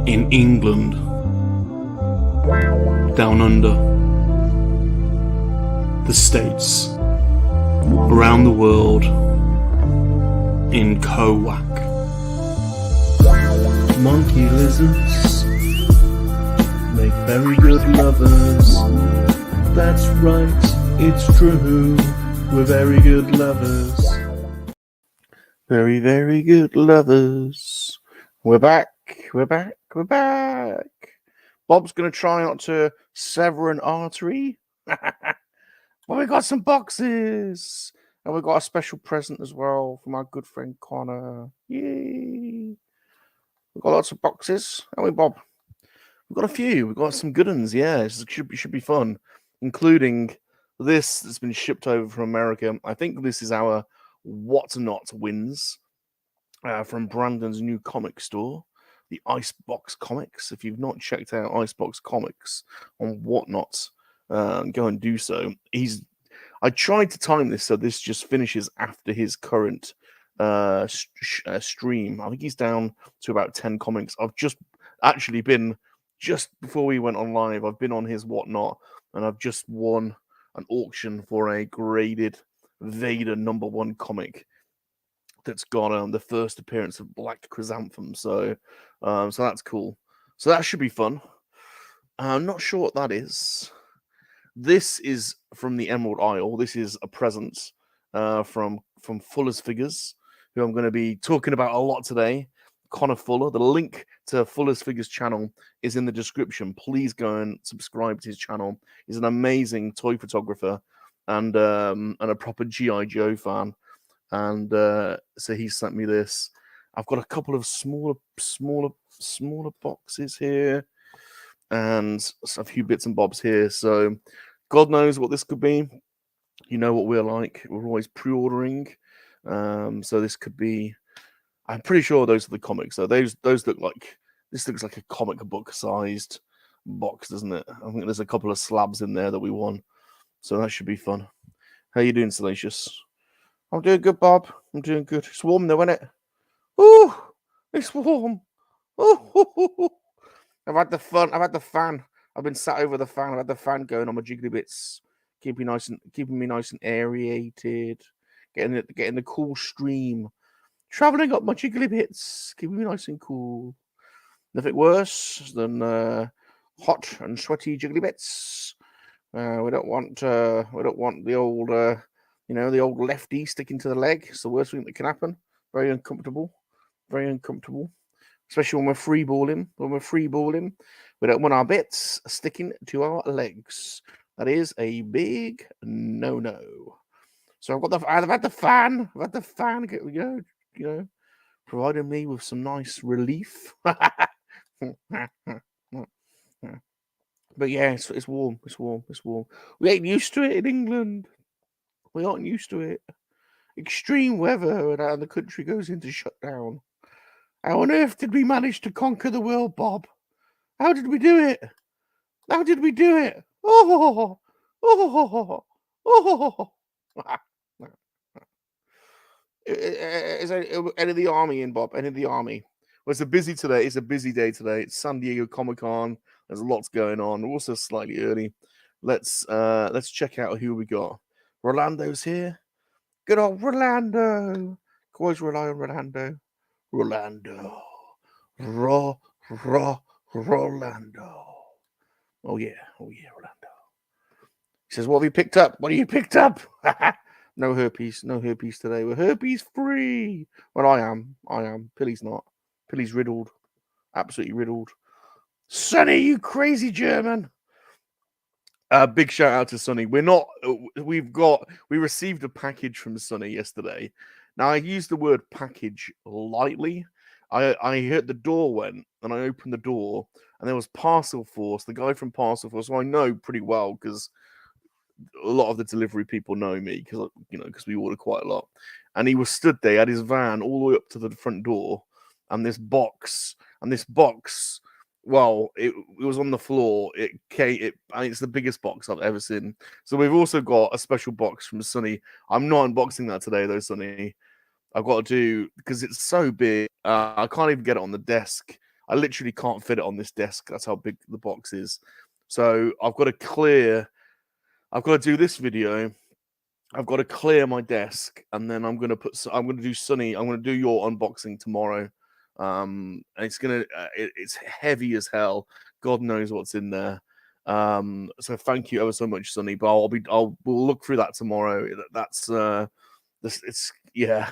in England, down under, the States, around the world, in KoWaK. Monkey lizards make very good lovers. That's right, it's true, we're very good lovers. Very, very good lovers. We're back. Bob's going to try not to sever an artery. Well, we got some boxes. And we got a special present as well from our good friend Connor. Yay. We've got lots of boxes, haven't we, Bob? We've got a few. We've got some good ones, yeah. It should be fun. Including this that's been shipped over from America. I think this is our Whatnot wins from Brandon's new comic store, the Icebox Comics. If you've not checked out Icebox Comics on Whatnot, go and do so. I tried to time this so this just finishes after his current stream. I think he's down to about 10 comics. I've just actually been, just before we went on live, I've been on his Whatnot, and I've just won an auction for a graded Vader #1 comic that's got the first appearance of Black Chrysanthemum. So that's cool. So that should be fun. I'm not sure what that is. This is from the Emerald Isle. This is a present from Fuller's Figures, who I'm going to be talking about a lot today. Connor Fuller. The link to Fuller's Figures channel is in the description. Please go and subscribe to his channel. He's an amazing toy photographer and a proper G.I. Joe fan. And so he sent me this. I've got a couple of smaller boxes here, and a few bits and bobs here. So God knows what this could be. You know what we're like. We're always pre-ordering. So this could be. I'm pretty sure those are the comics. So those look like, this looks like a comic book sized box, doesn't it? I think there's a couple of slabs in there that we won. So that should be fun. How you doing, Salacious? I'm doing good, Bob. I'm doing good. It's warm though, isn't it? Ooh, it's warm. Ooh. I've had the fan. I've been sat over the fan. I've had the fan going on my jiggly bits, keeping me nice and aerated, getting the cool stream, traveling up my jiggly bits, keeping me nice and cool. Nothing worse than hot and sweaty jiggly bits. We don't want the old the old lefty sticking to the leg. It's the worst thing that can happen. Very uncomfortable. Especially when we're free balling. We don't want our bits sticking to our legs. That is a big no-no. So I've had the fan, providing me with some nice relief. But yeah, it's warm. We ain't used to it in England. We aren't used to it. Extreme weather and the country goes into shutdown. How on earth did we manage to conquer the world, Bob? How did we do it? Oh. Is any of the army in, Bob? Any of the army? Well, it's a busy day today. It's San Diego Comic-Con. There's lots going on. We're also slightly early. Let's check out who we got. Rolando's here. Good old Rolando. Always rely on Rolando. Rolando. Rolando. Oh yeah, Rolando. He says, what have you picked up? What have you picked up? No herpes today. We're herpes free. Well, I am. Pilly's not. Pilly's riddled. Absolutely riddled. Sonny, you crazy German. Big shout out to Sonny. We received a package from Sonny yesterday. Now, I used the word package lightly. I heard the door went, and I opened the door, and there was Parcel Force, the guy from Parcel Force, who I know pretty well because a lot of the delivery people know me because we order quite a lot. And he was stood there, had his van all the way up to the front door, and this box, well, it was on the floor. It's the biggest box I've ever seen. So we've also got a special box from Sonny. I'm not unboxing that today though, Sonny. I've got to do, because it's so big. I can't even get it on the desk. I literally can't fit it on this desk. That's how big the box is. So I've got to do this video. I've got to clear my desk, and then I'm gonna do Sunny. I'm gonna do your unboxing tomorrow. And it's heavy as hell. God knows what's in there. So thank you ever so much, Sunny. But we'll look through that tomorrow. Yeah.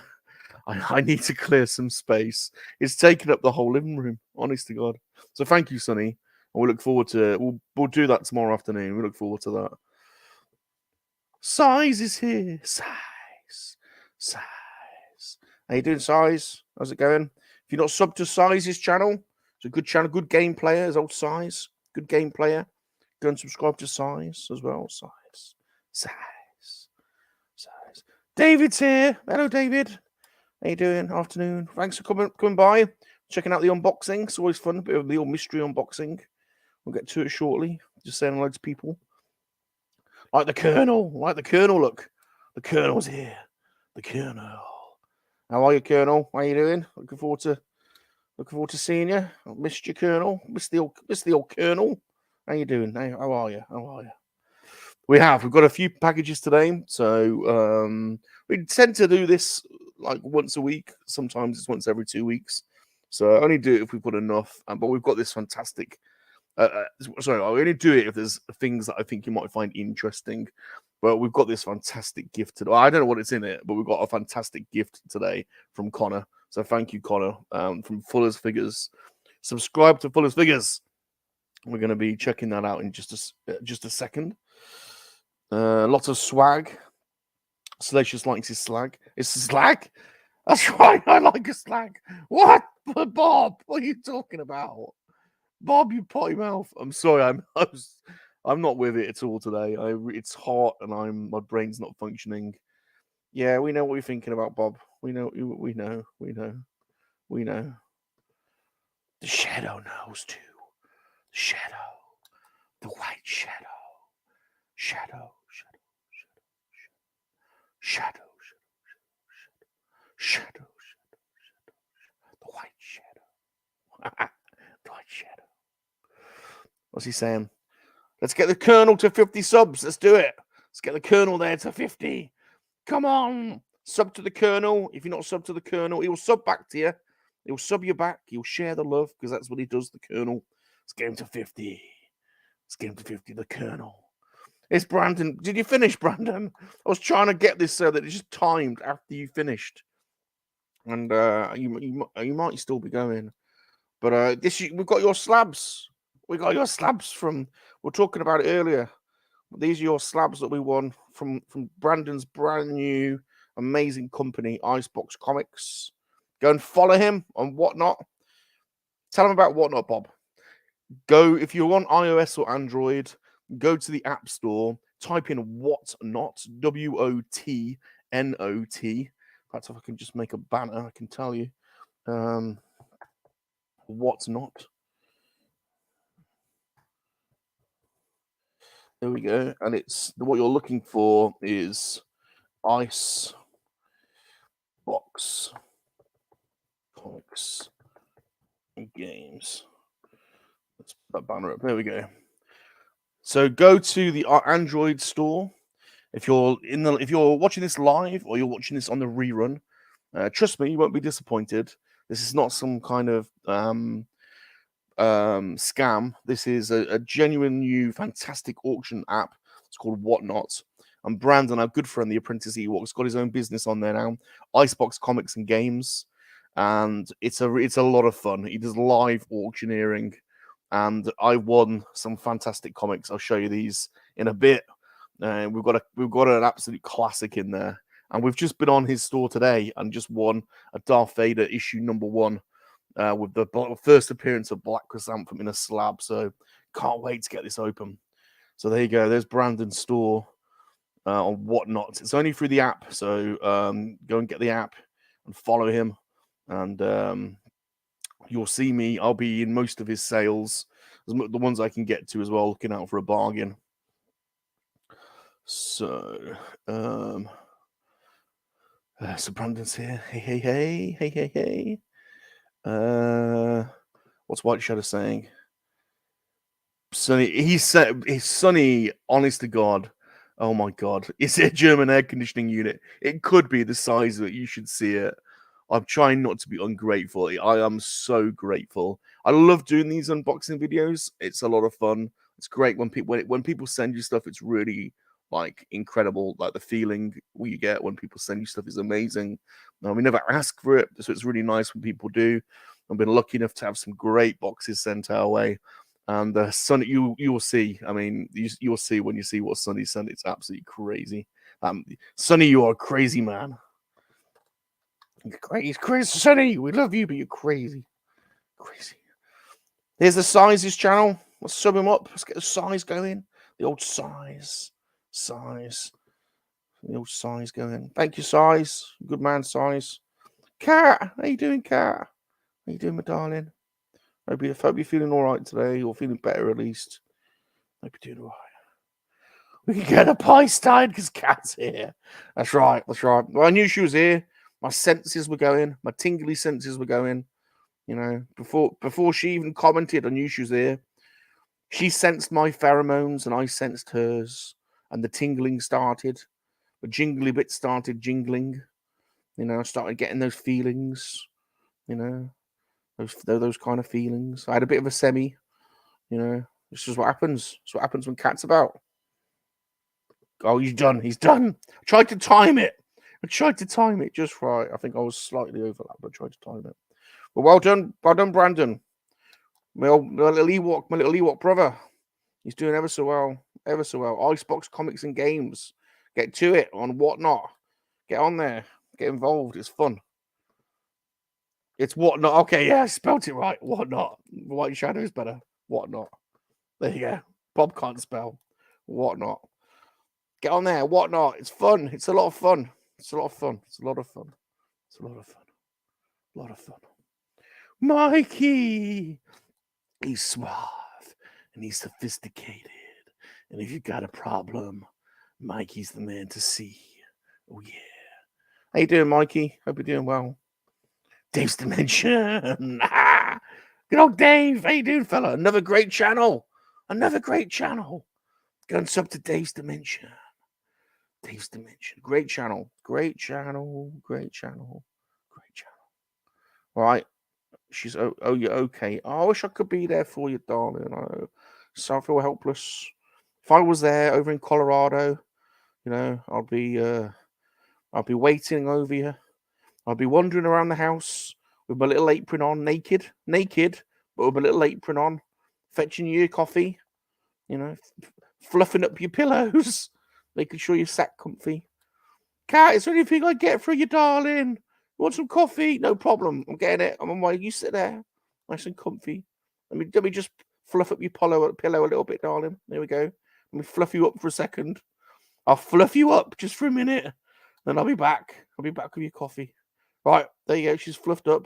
I need to clear some space. It's taken up the whole living room, honest to God. So thank you, Sunny. And we look forward to it. We'll do that tomorrow afternoon. We look forward to that. Size is here. Size. How you doing, Size? How's it going? If you're not subbed to Size's channel, it's a good channel, good game player. Is old Size, good game player. Go and subscribe to Size as well. Size. David's here. Hello, David. How you doing? Afternoon. Thanks for coming by, checking out the unboxing. It's always fun, a bit of the old mystery unboxing. We'll get to it shortly. Just saying hello to people. Like the Colonel. Look. The Colonel's here. The Colonel. How are you, Colonel? How you doing? Looking forward to seeing you. I missed you, Colonel. Missed the old Colonel. How you doing? How are you? We've got a few packages today, so we tend to do this like once a week. Sometimes it's once every 2 weeks. So I only do it if we've got enough. But we've got this fantastic. I only do it if there's things that I think you might find interesting. But we've got this fantastic gift today. I don't know what it's in it, but we've got a fantastic gift today from Connor. So thank you, Connor, from Fuller's Figures. Subscribe to Fuller's Figures. We're going to be checking that out in just a second. Lots of swag. Salacious likes his slag. It's a slag? That's right, I like a slag. What? Bob, what are you talking about? Bob, you potty mouth. I'm sorry, I'm not with it at all today. It's hot and my brain's not functioning. Yeah, we know what you're thinking about, Bob. We know. The shadow knows too. The shadow. The white shadow. Shadow. The white shadow. The white shadow. What's he saying? Let's get the Colonel to 50 subs. Let's do it. Let's get the Colonel there to 50. Come on. Sub to the Colonel. If you're not sub to the Colonel, he will sub back to you. He'll sub you back. He'll share the love because that's what he does, the Colonel. Let's get him to 50. Let's get him to 50, the Colonel. It's Brandon. Did you finish, Brandon? I was trying to get this so that it's just timed after you finished. And you might still be going. But we've got your slabs. We got your slabs from. We were talking about it earlier. These are your slabs that we won from Brandon's brand new amazing company, Icebox Comics. Go and follow him on Whatnot. Tell him about Whatnot, Bob. Go if you're on iOS or Android. Go to the App Store. Type in Whatnot. WOTNOT. Perhaps if I can just make a banner, I can tell you. Whatnot. There we go. And it's what you're looking for is Icebox Comics and Games. Let's put that banner up. There we go. So go to the Android store. If you're watching this live or you're watching this on the rerun, trust me, you won't be disappointed. This is not some kind of scam. This is a genuine new fantastic auction app. It's called Whatnot. And Brandon, our good friend, the Apprentice Ewok's got his own business on there now, Icebox Comics and Games, and it's a lot of fun. He does live auctioneering, and I won some fantastic comics. I'll show you these in a bit. We've got an absolute classic in there, and we've just been on his store today and just won a Darth Vader issue #1 with the first appearance of Black Chrysanthemum in a slab. So can't wait to get this open. So there you go. There's Brandon's store on Whatnot. It's only through the app, so go and get the app and follow him, and you'll see me. I'll be in most of his sales, the ones I can get to as well, looking out for a bargain. So, so Brandon's here. Hey. What's White Shadow saying? Sonny, he's Sonny, honest to God. Oh my God. Is it a German air conditioning unit? It could be the size of it. You should see it. I'm trying not to be ungrateful. I am so grateful. I love doing these unboxing videos. It's a lot of fun. It's great when people send you stuff. It's really like incredible. Like the feeling you get when people send you stuff is amazing. Now, we never ask for it, so it's really nice when people do. I've been lucky enough to have some great boxes sent our way. And Sonny, you will see. I mean, you'll see when you see what Sonny sent. It's absolutely crazy. Sonny, you are a crazy man. He's crazy, Sonny. We love you, but you're crazy, crazy. Here's the sizes channel. Let's sub him up. Let's get the size going. The old size. The old size going. Thank you, size. Good man, size. Cat, how you doing, Cat? How you doing, my darling? Hope you're feeling all right today, or feeling better at least. Hope you're doing all right. We can get a pie stein because Cat's here. That's right. Well, I knew she was here. My senses were going. My tingly senses were going. You know, before she even commented, I knew she was there. She sensed my pheromones and I sensed hers. And the tingling started. The jingly bit started jingling. You know, I started getting those feelings. You know, those kind of feelings. I had a bit of a semi. You know, this is what happens. It's what happens when Cat's about. Oh, he's done. I tried to time it just right. I think I was slightly overlapped, but I tried to time it. But well done, Brandon. My little Ewok brother. He's doing ever so well. Icebox Comics and Games. Get to it on Whatnot. Get on there. Get involved. It's fun. It's Whatnot. Okay, yeah, I spelled it right. Whatnot. White Shadow is better. Whatnot. There you go. Bob can't spell. Whatnot. Get on there. Whatnot. It's fun. It's a lot of fun. Mikey. He's suave and he's sophisticated. And if you've got a problem, Mikey's the man to see. Oh, yeah. How you doing, Mikey? Hope you're doing well. Dave's Dimension. Good old Dave. How you doing, fella? Another great channel. Go and sub to Dave's Dimension. Great channel. All right. She's oh, you're okay. Oh, I wish I could be there for you, darling. So I feel helpless. If I was there over in Colorado, you know, I'll be waiting over you. I'll be wandering around the house with my little apron on, naked, but with my little apron on, fetching you your coffee, you know, fluffing up your pillows, making sure you're sat comfy. Cat, is there anything I get for you, darling? Want some coffee? No problem. I'm getting it. I'm on my way. You sit there, nice and comfy. Let me just fluff up your pillow a little bit, darling. There we go. Let me fluff you up for a second. I'll fluff you up just for a minute, then I'll be back. I'll be back with your coffee. Right, there you go. She's fluffed up.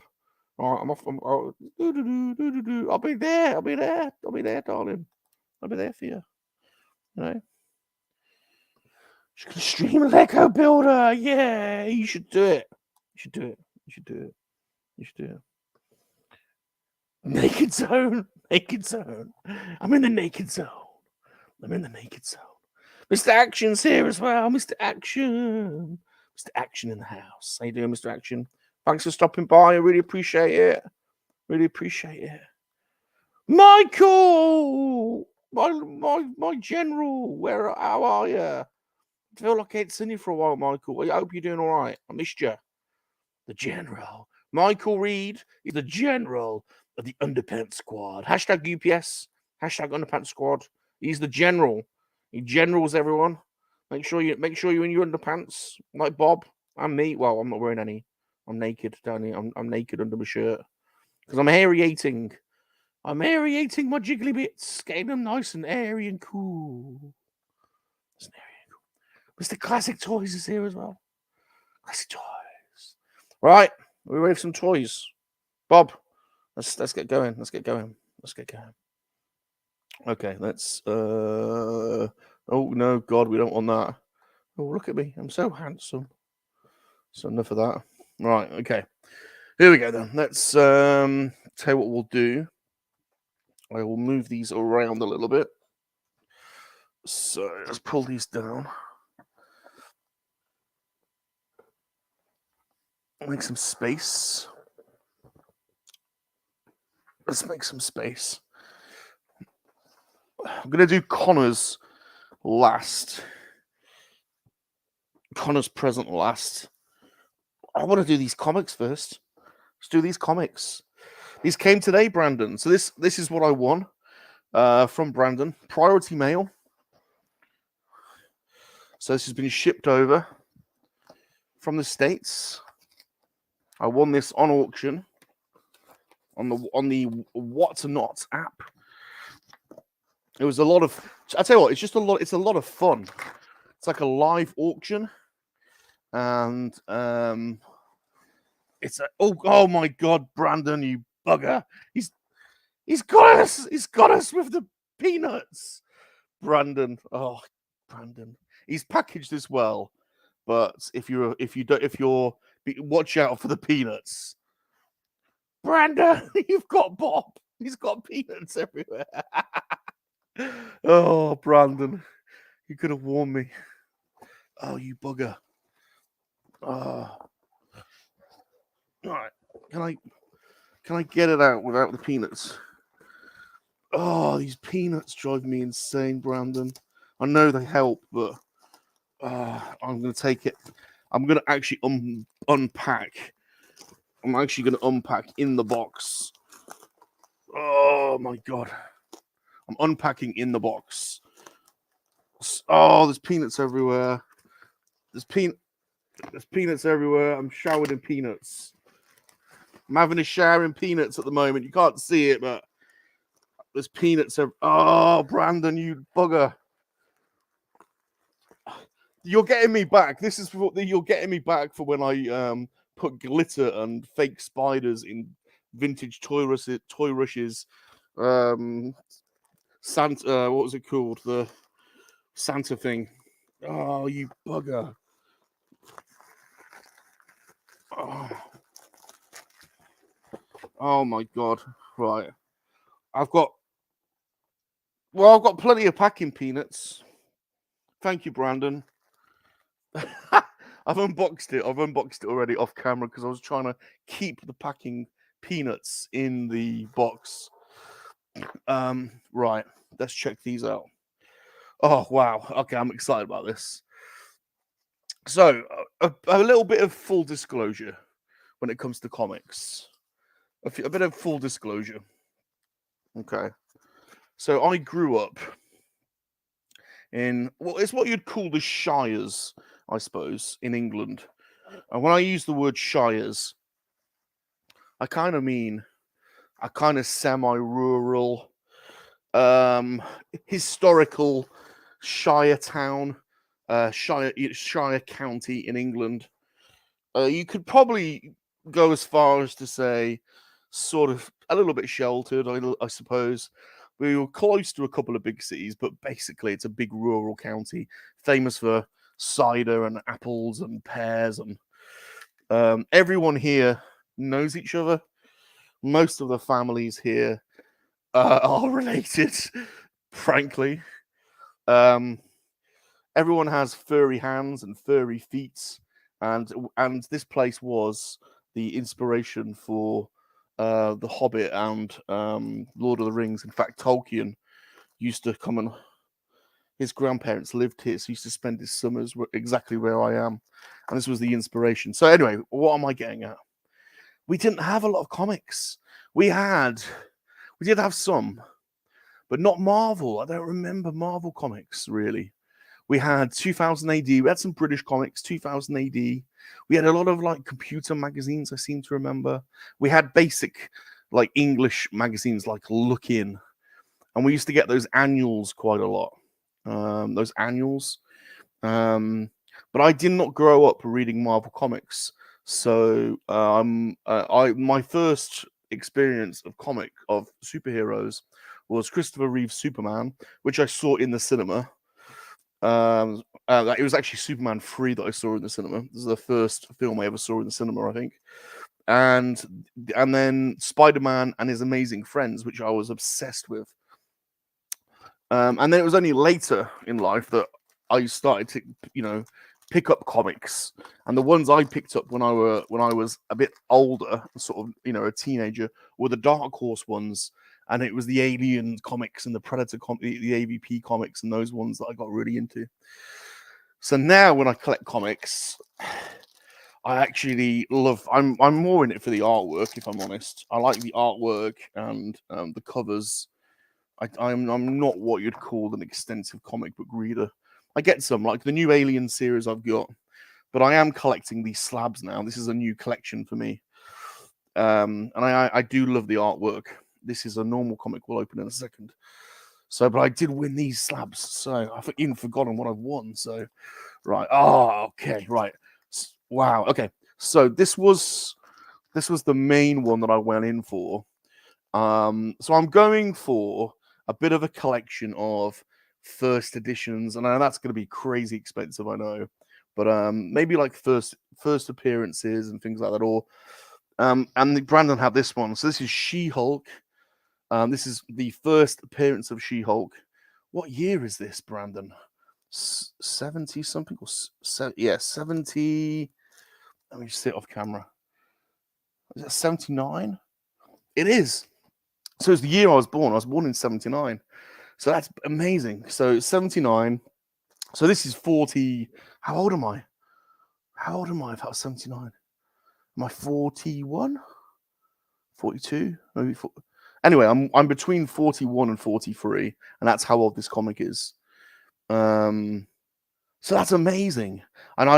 All right, I'm off. I'll be there, darling. I'll be there for you. You know. She's gonna stream Lego Builder. Yeah, you should do it. Naked zone. I'm in the naked zone. Mr. Action's here as well. Mr. Action in the house. How you doing, Mr. Action? Thanks for stopping by. I really appreciate it. Michael, my general. How are you? I feel like I ain't seen you for a while, Michael. I hope you're doing all right. I missed you. The general. Michael Reed is the general of the Underpants Squad. Hashtag UPS. Hashtag Underpants Squad. He's the general. He generals everyone. Make sure you're in your underpants, like Bob and me. Well, I'm not wearing any. I'm naked, Danny. I'm naked under my shirt because I'm aerating. I'm aerating my jiggly bits, getting them nice and airy and cool. Mr. Classic Toys is here as well. Classic Toys. Right, we're ready for some toys. Bob, let's get going. Okay, let's. Oh no, God, we don't want that. Oh, look at me, I'm so handsome. So enough of that. Right, okay. Here we go then. Let's tell you what we'll do. I will move these around a little bit. So let's pull these down. Make some space. Let's make some space. I'm going to do Connor's last. Connor's present last. I want to do these comics first. Let's do these comics. These came today, Brandon. So this is what I won from Brandon. Priority mail. So this has been shipped over from the States. I won this on auction on the What's Not app. It was a lot of. I tell you what, it's just a lot. It's a lot of fun. It's like a live auction, and it's a. Oh my God, Brandon, you bugger! He's got us. He's got us with the peanuts, Brandon. Oh, Brandon. He's packaged this well, but if you're watch out for the peanuts, Brandon. You've got Bob. He's got peanuts everywhere. Oh, Brandon, you could have warned me. Oh, you bugger. Oh. All right. Can I get it out without the peanuts? Oh, these peanuts drive me insane, Brandon. I know they help, but I'm going to take it. I'm going to actually unpack. I'm actually going to unpack in the box. Oh, my God. I'm unpacking in the box. Oh, there's peanuts everywhere. There's peanuts everywhere. I'm showered in peanuts. I'm having a shower in peanuts at the moment. You can't see it, but there's peanuts everywhere. Oh, Brandon, you bugger. You're getting me back. This is what you're getting me back for when I put glitter and fake spiders in vintage Toy Rushes. Santa, what was it called? The Santa thing. Oh, you bugger. Oh my God. Right. I've got plenty of packing peanuts. Thank you, Brandon. I've unboxed it. I've unboxed it already off camera because I was trying to keep the packing peanuts in the box. Right. Let's check these out. Oh, wow. Okay, I'm excited about this. So, a little bit of full disclosure when it comes to comics. A bit of full disclosure. Okay. So, I grew up in, well, it's what you'd call the shires, I suppose, in England. And when I use the word shires, I kind of mean a kind of semi-rural, historical shire town, shire county in England. You could probably go as far as to say, sort of a little bit sheltered, I suppose. We were close to a couple of big cities, but basically it's a big rural county, famous for cider and apples and pears, and everyone here knows each other. Most of the families here are related, frankly. Everyone has furry hands and furry feet, and this place was the inspiration for The Hobbit and Lord of the Rings. In fact, Tolkien used to come, and his grandparents lived here, so he used to spend his summers exactly where I am, and this was the inspiration. So anyway, what am I getting at? We didn't have a lot of comics. We did have some, but not Marvel. I don't remember Marvel comics, really. We had 2000 AD. We had some British comics, 2000 AD. We had a lot of like computer magazines, I seem to remember. We had basic like English magazines like Look In. And we used to get those annuals quite a lot. Those annuals. But I did not grow up reading Marvel comics. So my first experience of superheroes was Christopher Reeve's Superman, which I saw in the cinema. It was actually Superman 3 that I saw in the cinema. This is the first film I ever saw in the cinema, I think. and then Spider-Man and His Amazing Friends, which I was obsessed with. And then it was only later in life that I started to, pick up comics. And the ones I picked up when I was a bit older, sort of, a teenager, were the Dark Horse ones. And it was the Alien comics and the Predator the AVP comics and those ones that I got really into. So now when I collect comics, I actually love. I'm more in it for the artwork, if I'm honest. I like the artwork and the covers. I'm not what you'd call an extensive comic book reader. I get some, like the new Alien series I've got, but I am collecting these slabs now. This is a new collection for me, and I do love the artwork. This is a normal comic. We'll open in a second. So, but I did win these slabs, so I've even forgotten what I've won. So, right. Oh, okay. Right. Wow. Okay. So this was the main one that I went in for. So I'm going for a bit of a collection of first editions, and that's going to be crazy expensive, I know, but maybe like first appearances and things like that. Or and Brandon had this one. So this is She-Hulk. This is the first appearance of She-Hulk. What year is this, Brandon? 70 something or 70. Let me just sit off camera. Is that 79? It is. So it's the year I was born. I was born in 79. So that's amazing. So 79. So this is 40. How old am I? How old am I if I was 79? Am I 41? 42? Maybe 40. Anyway, I'm between 41 and 43, and that's how old this comic is. So that's amazing. And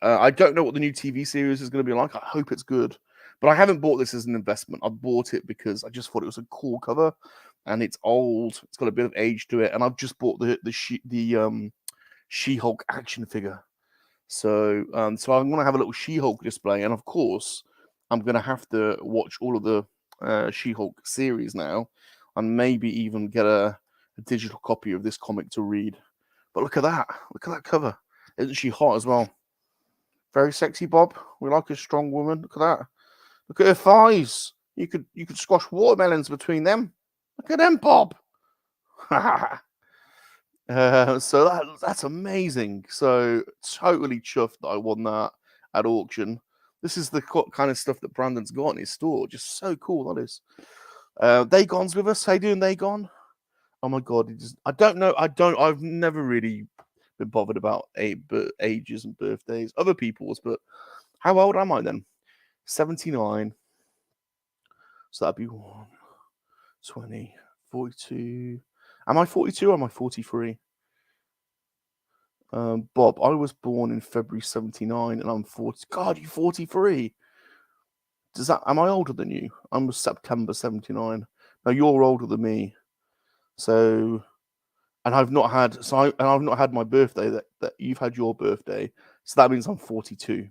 I don't know what the new TV series is going to be like. I hope it's good. But I haven't bought this as an investment. I bought it because I just thought it was a cool cover, and it's old. It's got a bit of age to it, and I've just bought the She-Hulk action figure. So I'm going to have a little She-Hulk display, and of course, I'm going to have to watch all of the She-Hulk series now, and maybe even get a digital copy of this comic to read. But look at that! Look at that cover. Isn't she hot as well? Very sexy, Bob. We like a strong woman. Look at that. Look at her thighs. You could squash watermelons between them. Look at them, Bob. So that's amazing. So totally chuffed that I won that at auction. This is the kind of stuff that Brandon's got in his store. Just so cool, that is. Dagon's with us. How you doing, Dagon? Oh my god, I don't know. I've never really been bothered about ages and birthdays, other people's, but how old am I then? 79. So that'd be 1, 20, 42. Am I 42 or am I 43? Bob, I was born in February 79 and I'm 40. God, you're 43. Am I older than you? I'm September 79. No, you're older than me. So, and I've not had my birthday that you've had your birthday. So that means I'm 42.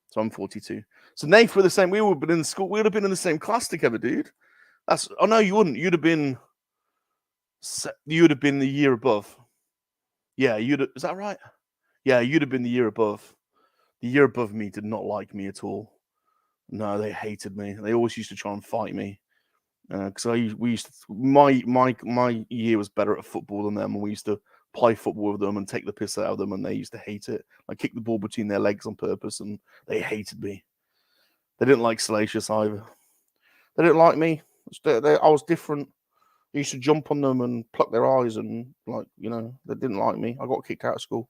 So I'm 42. So Nath, we're the same. We would have been in school. We would have been in the same class together, dude. Oh no, you wouldn't. You'd have been the year above. Yeah, is that right? Yeah, you'd have been the year above. The year above me did not like me at all. No, they hated me. They always used to try and fight me. Because my year was better at football than them, and we used to play football with them and take the piss out of them, and they used to hate it. I kicked the ball between their legs on purpose, and they hated me. They didn't like Salacious either. They didn't like me. I was different. I used to jump on them and pluck their eyes, and they didn't like me. I got kicked out of school.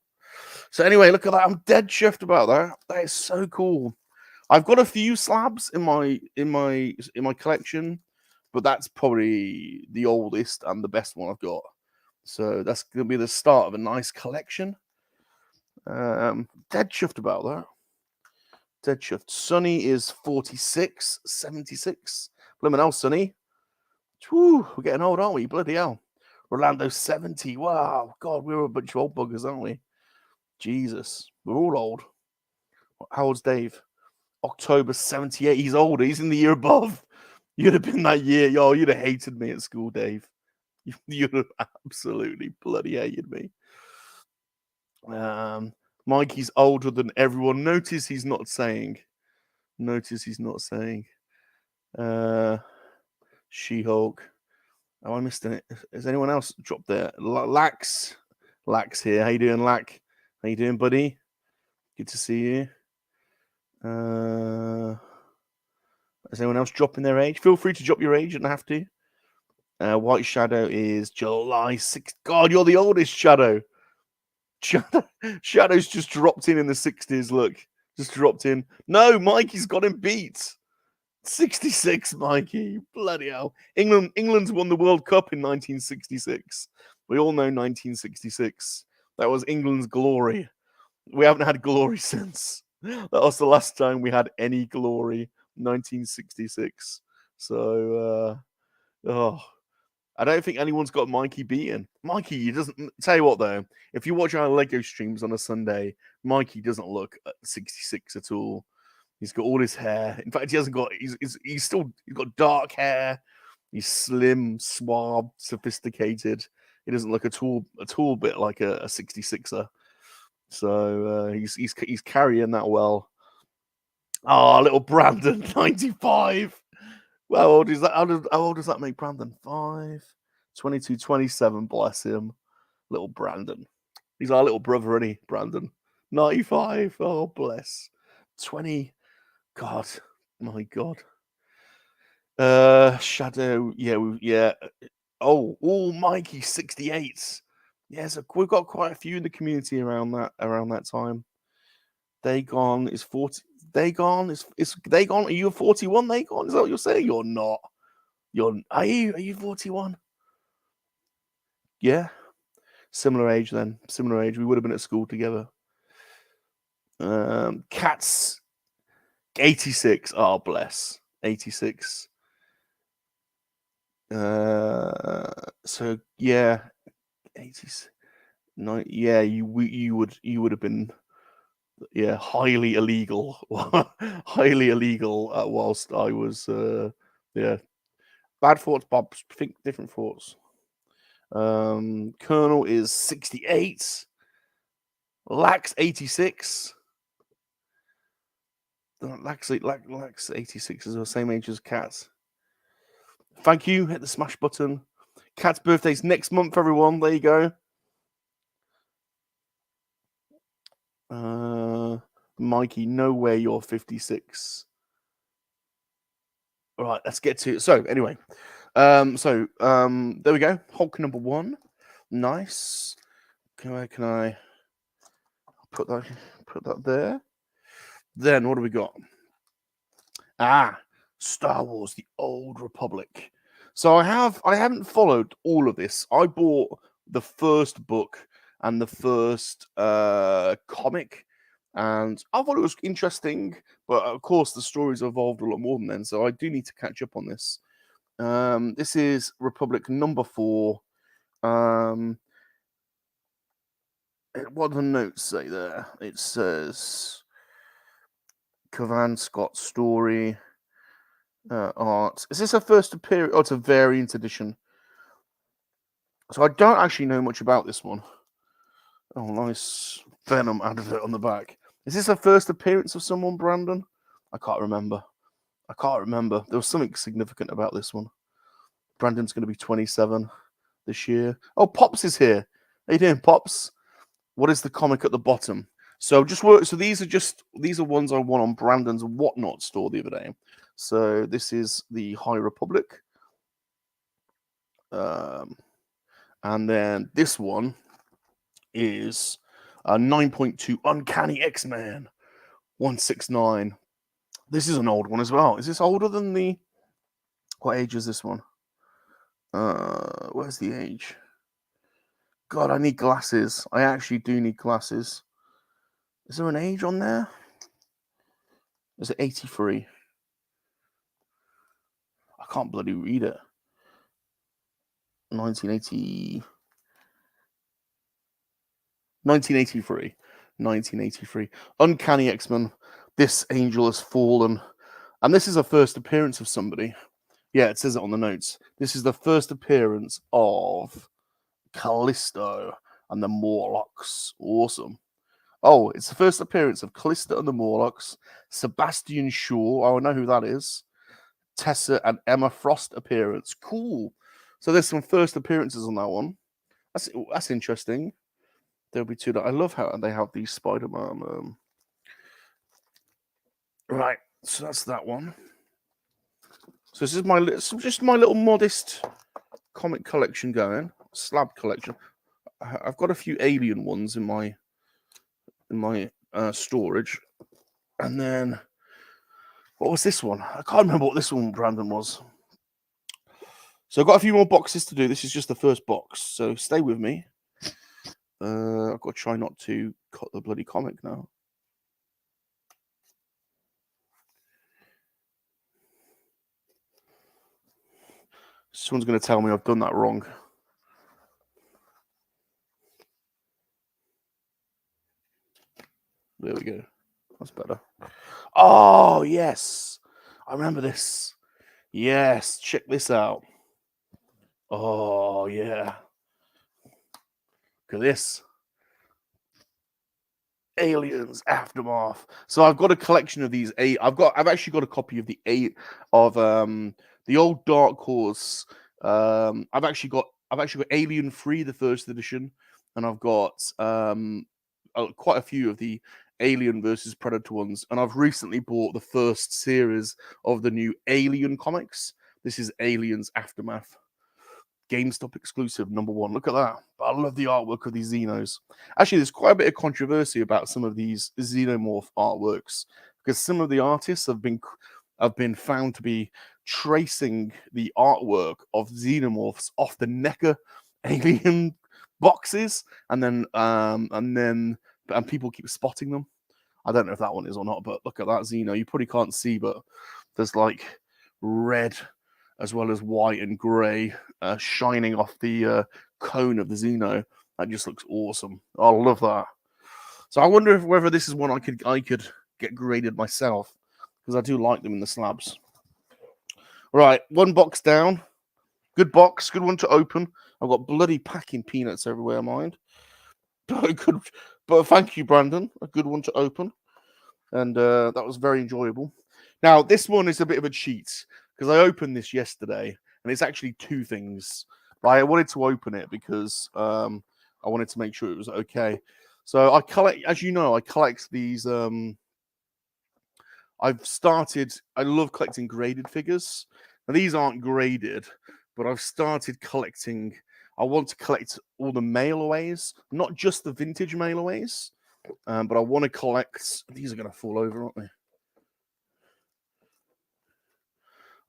So anyway, look at that. I'm dead chuffed about that. That is so cool. I've got a few slabs in my collection, but that's probably the oldest and the best one I've got. So that's going to be the start of a nice collection. Dead chuffed about that. Dead chuffed. Sonny is 46, 76. Blimmin' hell, Sonny. Whew, we're getting old, aren't we? Bloody hell. Orlando 70. Wow. God, we're a bunch of old buggers, aren't we? Jesus. We're all old. How old's Dave? October 78. He's older. He's in the year above. You'd have been that year. Yo, you'd have hated me at school, Dave. You'd have absolutely bloody hated me. Mikey's older than everyone. Notice he's not saying Notice he's not saying. She-Hulk. Oh, I missed it. Has anyone else dropped there? Lax here. How you doing, Lack? How you doing, buddy? Good to see you. Is anyone else dropping their age? Feel free to drop your age. You don't have to. White Shadow is July 6th. God, you're the oldest, Shadow. Shadow's just dropped in the 60s. Look, just dropped in. No, Mikey's got him beat. 66, Mikey. Bloody hell. England's won the World Cup in 1966. We all know 1966. That was England's glory. We haven't had glory since. That was the last time we had any glory. 1966. So, I don't think anyone's got Mikey beaten. Mikey, he doesn't. Tell you what, though, if you watch our Lego streams on a Sunday, Mikey doesn't look 66 at all. He's got all his hair. In fact, he hasn't got. He's got dark hair. He's slim, suave, sophisticated. He doesn't look at all bit like a 66er. So he's carrying that well. Oh, little Brandon, 95. Well, how old is that? How old does that make Brandon? 5, 22, 27. Bless him, little Brandon. He's our little brother, isn't he, Brandon? 95. Oh, bless. 20. God, my God. Shadow. Yeah. Oh, Mikey, 68. Yeah, so we've got quite a few in the community around that time. Dagon is 40. Dagon is Dagon. Are you a 41? Dagon? Is that what you're saying? You're not. Are you 41? Yeah. Similar age then. Similar age. We would have been at school together. Cats 86. Oh, bless. 86. So yeah, 80s. No, yeah, you would have been, yeah, highly illegal, highly illegal. Whilst I was, yeah, bad thoughts, Bob. Think different thoughts. Colonel is 68. Lax 86. Lax 86 is the same age as Cats. Thank you. Hit the smash button. Cat's birthday's next month, everyone. There you go. Mikey, no way you're 56. All right, let's get to it. So anyway, there we go. Hulk number 1. Nice. Can I put that there? Then what do we got? Star Wars: The Old Republic. So I haven't followed all of this. I bought the first book and the first comic, and I thought it was interesting. But of course, the story's evolved a lot more than then, so I do need to catch up on this. This is Republic number 4. What do the notes say there? It says Cavan Scott story. Art. Is this a first appearance? Oh, it's a variant edition. So I don't actually know much about this one. Oh, nice Venom advert on the back. Is this a first appearance of someone, Brandon? I can't remember. There was something significant about this one. Brandon's going to be 27 this year. Oh, Pops is here. How you doing, Pops? What is the comic at the bottom? So these are ones I won on Brandon's Whatnot store the other day. So this is the High Republic. And then this one is 9.2 Uncanny X-Men 169. This is an old one as well. Is this older than the... What age is this one? Where's the age? God, I need glasses. I actually do need glasses. Is there an age on there? Is it 83? I can't bloody read it. 1983. 1983. Uncanny X-Men. This angel has fallen. And this is a first appearance of somebody. Yeah, it says it on the notes. This is the first appearance of Callisto and the Morlocks. Awesome. Oh, it's the first appearance of Callista and the Morlocks, Sebastian Shaw. Oh, I know who that is. Tessa and Emma Frost appearance. Cool. So there's some first appearances on that one. That's interesting. There'll be two. I love how they have these Spider-Man. Right. So that's that one. So this is just my little modest comic collection going. Slab collection. I've got a few alien ones in my storage, and then what was this one? I can't remember what this one, Brandon, was. So I've got a few more boxes to do. This is just the first box, so stay with me. I've got to try not to cut the bloody comic now. Someone's going to tell me I've done that wrong. There we go. That's better. Oh, yes. I remember this. Yes. Check this out. Oh, yeah. Look at this. Aliens Aftermath. So I've got a collection of these eight. I've actually got a copy of the old Dark Horse. I've actually got Alien 3, the first edition, and I've got quite a few of the Alien versus Predator ones, and I've recently bought the first series of the new Alien comics. This is Aliens Aftermath. GameStop exclusive, #1. Look at that. I love the artwork of these Xenos. Actually, there's quite a bit of controversy about some of these Xenomorph artworks because some of the artists have been found to be tracing the artwork of Xenomorphs off the NECA alien boxes, and people keep spotting them. I don't know if that one is or not, but look at that Xeno. You probably can't see, but there's like red as well as white and grey shining off the cone of the Xeno. That just looks awesome. I love that. So I wonder whether this is one I could get graded myself, because I do like them in the slabs. Right, one box down. Good box, good one to open. I've got bloody packing peanuts everywhere, mind. But thank you, Brandon. A good one to open. And that was very enjoyable. Now, this one is a bit of a cheat, because I opened this yesterday, and it's actually two things. Right? I wanted to open it because I wanted to make sure it was okay. So I collect, as you know, I collect these. I love collecting graded figures. Now, these aren't graded, but I've started collecting. I want to collect all the mail-aways, not just the vintage mail-aways, but I want to collect. These are going to fall over, aren't they?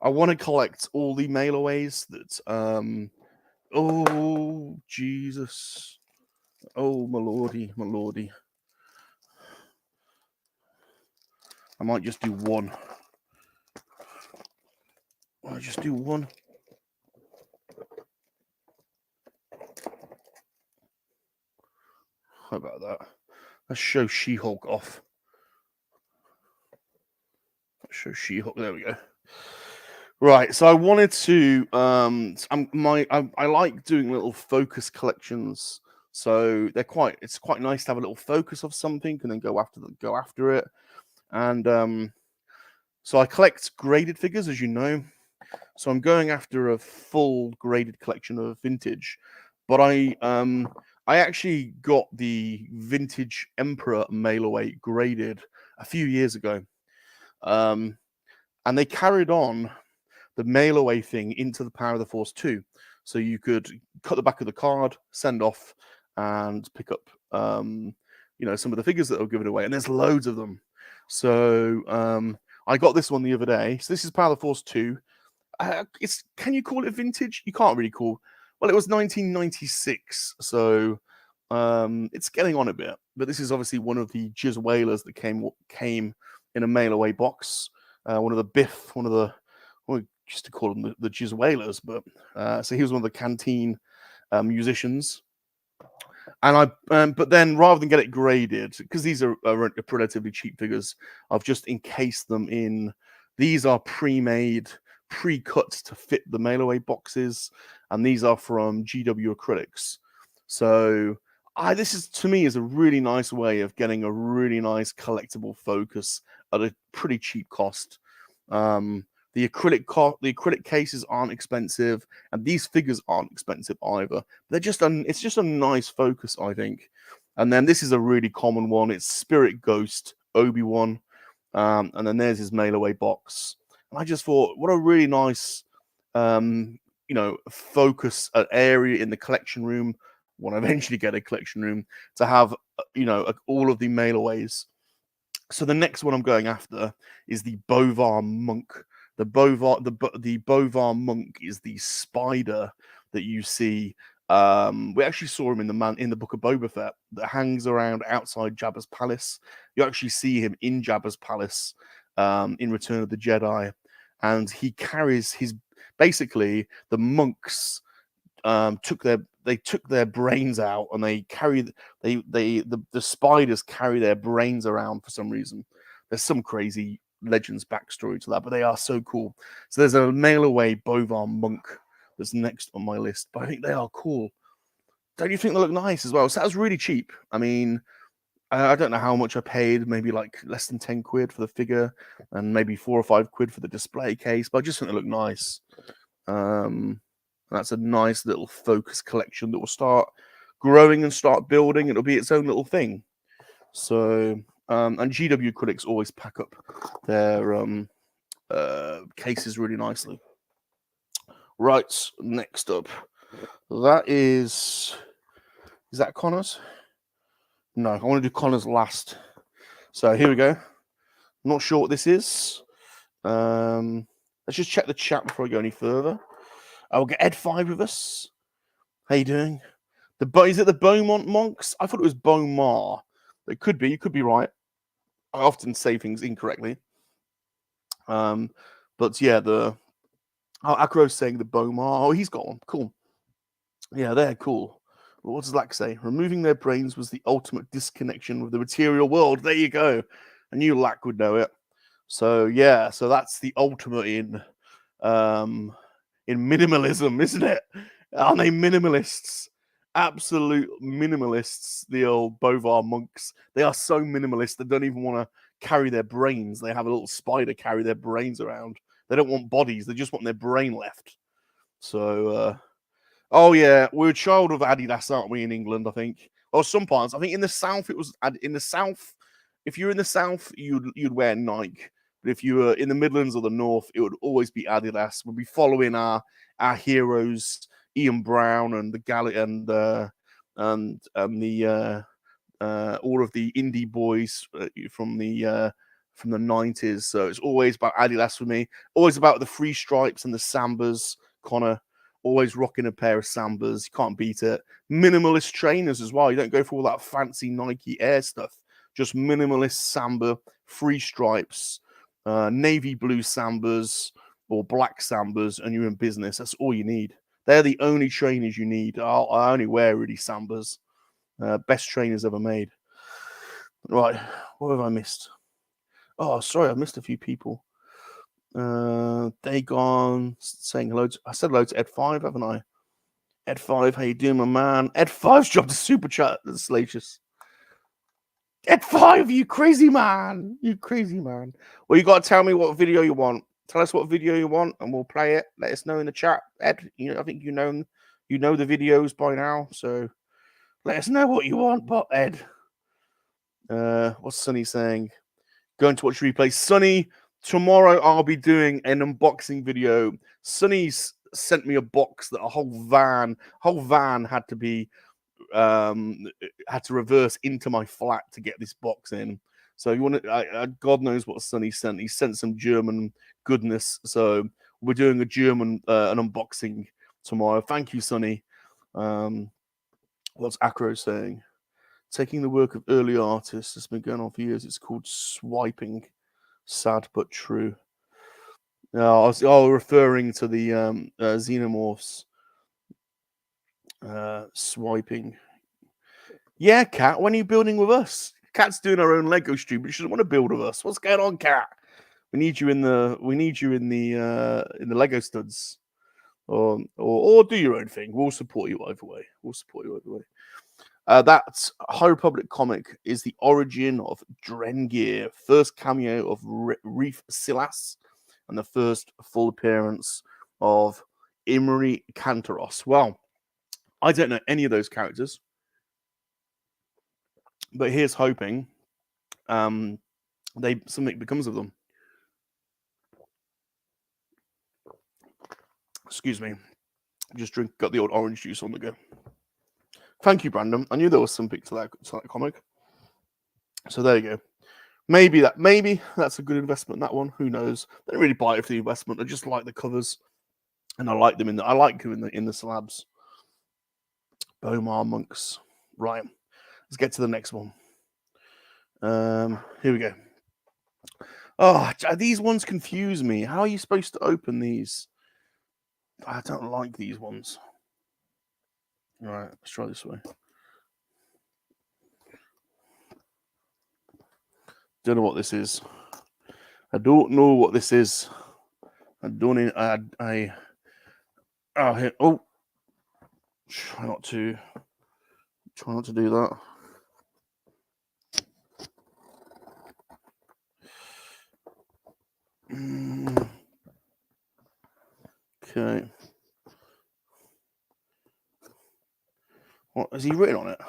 I want to collect all the mail-aways that. Oh Jesus! Oh my lordy, my lordy! I might just do one. I'll just do one. How about that? Let's show She-Hulk off. Let's show She-Hulk. There we go. Right, so I wanted to. I like doing little focus collections. So it's quite nice to have a little focus of something and then go after it. And so I collect graded figures, as you know. So I'm going after a full graded collection of vintage. But I actually got the vintage Emperor mail-away graded a few years ago. And they carried on the mail-away thing into the Power of the Force 2. So you could cut the back of the card, send off, and pick up some of the figures that were given away. And there's loads of them. So I got this one the other day. So this is Power of the Force 2. Can you call it vintage? You can't really call. Well, it was 1996, so it's getting on a bit. But this is obviously one of the Jizz Whalers that came in a mail-away box. One of the well, just to call them the Jizz Whalers, but so he was one of the Canteen musicians. And but then rather than get it graded, because these are relatively cheap figures, I've just encased them in. These are pre-made, pre-cut to fit the mail-away boxes, and these are from GW Acrylics. So this is, to me, is a really nice way of getting a really nice collectible focus at a pretty cheap cost. The acrylic cases aren't expensive, and these figures aren't expensive either. They're just it's just a nice focus, I think. And then this is a really common one. It's Spirit Ghost Obi-Wan, and then there's his mail away box. And I just thought, what a really nice, focus area in the collection room. When I eventually get a collection room, to have, all of the mailaways. So the next one I'm going after is the Bovar Monk. The Bovar Monk is the spider that you see. We actually saw him in the Book of Boba Fett that hangs around outside Jabba's palace. You actually see him in Jabba's palace in Return of the Jedi, and he carries basically the monks took their brains out, and the spiders carry their brains around for some reason. There's some crazy legends backstory to that, but they are so cool. So there's a mail away Bovar Monk that's next on my list, but I think they are cool. Don't you think they look nice as well? So that was really cheap. I mean, I don't know how much I paid, maybe like less than 10 quid for the figure, and maybe 4 or 5 quid for the display case, but I just think they look nice. That's a nice little focus collection that will start growing and start building. It'll be its own little thing. So, and GW critics always pack up their cases really nicely. Right, next up. That is that Connor's? No, I want to do Connor's last. So here we go. Not sure what this is. Let's just check the chat before I go any further. I'll get Ed5 with us. How you doing? Is it the Beaumont Monks? I thought it was Beaumar. It could be. You could be right. I often say things incorrectly. But yeah, Acro's saying the Beaumar. Oh, he's got one. Cool. Yeah, they're cool. What does Lack say? Removing their brains was the ultimate disconnection with the material world. There you go. I knew Lack would know it. So yeah, so that's the ultimate in minimalism, isn't it? Aren't they minimalists? Absolute minimalists, the old Bovar monks. They are so minimalist, they don't even want to carry their brains. They have a little spider carry their brains around. They don't want bodies, they just want their brain left. So, oh yeah, we're a child of Adidas, aren't we, in England, I think? Or some parts. I think in the South, it was in the South. If you're in the South, you'd wear Nike. But if you were in the Midlands or the North, it would always be Adidas. We'll be following our heroes, Ian Brown and the all of the indie boys from the 90s. So it's always about Adidas for me. Always about the three stripes and the Sambas. Connor, always rocking a pair of Sambas. You can't beat it. Minimalist trainers as well. You don't go for all that fancy Nike Air stuff. Just minimalist Samba, three stripes, navy blue Sambas or black Sambas, and you're in business. That's all you need. They're the only trainers you need. I only wear really Sambas. Best trainers ever made. Right, what have I missed? Oh, sorry, I missed a few people. Dagon saying hello. I said hello to Ed5, haven't I? Ed5, how you doing, my man? Ed5's dropped a super chat. That's Salacious. Ed5, you crazy man. You crazy man. Well, you got to tell me what video you want. Tell us what video you want, and we'll play it. Let us know in the chat, Ed. I think you know the videos by now, so let us know what you want, but Ed. What's Sonny saying? Going to watch replay. Sonny, tomorrow I'll be doing an unboxing video. Sonny's sent me a box that a whole van had to be had to reverse into my flat to get this box in. So you want to? God knows what Sonny sent. He sent some German goodness. So we're doing a German an unboxing tomorrow. Thank you, Sonny. What's Acro saying? Taking the work of early artists has been going on for years. It's called swiping. Sad but true. I was referring to the xenomorphs swiping. Yeah, Kat, when are you building with us? Kat's doing her own Lego stream, but she doesn't want to build with us. What's going on, Kat? We need you in the Lego studs, or do your own thing. We'll support you either way. That High Republic comic is the origin of Drengir, first cameo of Reef Silas, and the first full appearance of Imri Kantaros. Well, I don't know any of those characters, but here's hoping something becomes of them. Excuse me. Just got the old orange juice on the go. Thank you, Brandon. I knew there was something to that comic. So there you go. Maybe that's a good investment. That one, who knows? I don't really buy it for the investment. I just like the covers, and I like them in the slabs. Bomar monks. Right. Let's get to the next one. Here we go. Oh, these ones confuse me. How are you supposed to open these? I don't like these ones. All right, let's try this way. Don't know what this is. I don't know what this is. I don't. Oh, try not to do that. Okay. What has he written on it?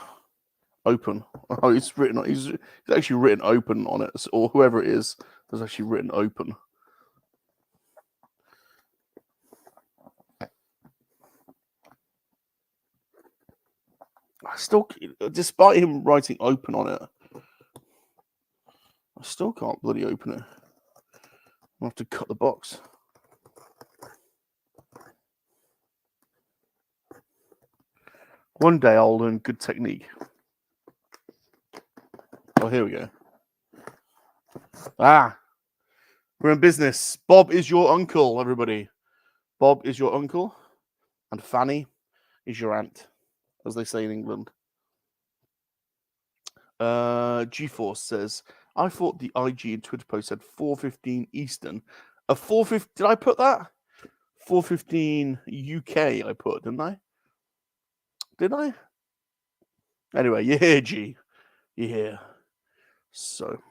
Open. Oh, he's actually written open on it, or whoever it is has actually written open. I still, despite him writing open on it, I still can't bloody open it. I'll have to cut the box. One day I'll learn good technique. Oh, here we go. We're in business. Bob is your uncle, everybody. Bob is your uncle, and Fanny is your aunt, as they say in England. GeForce says, I thought the IG and Twitter post said 4:15 Eastern. 4:15? Did I put that? 4:15 UK. I put, didn't I? Did I? Anyway, you're here, G. You're here. So,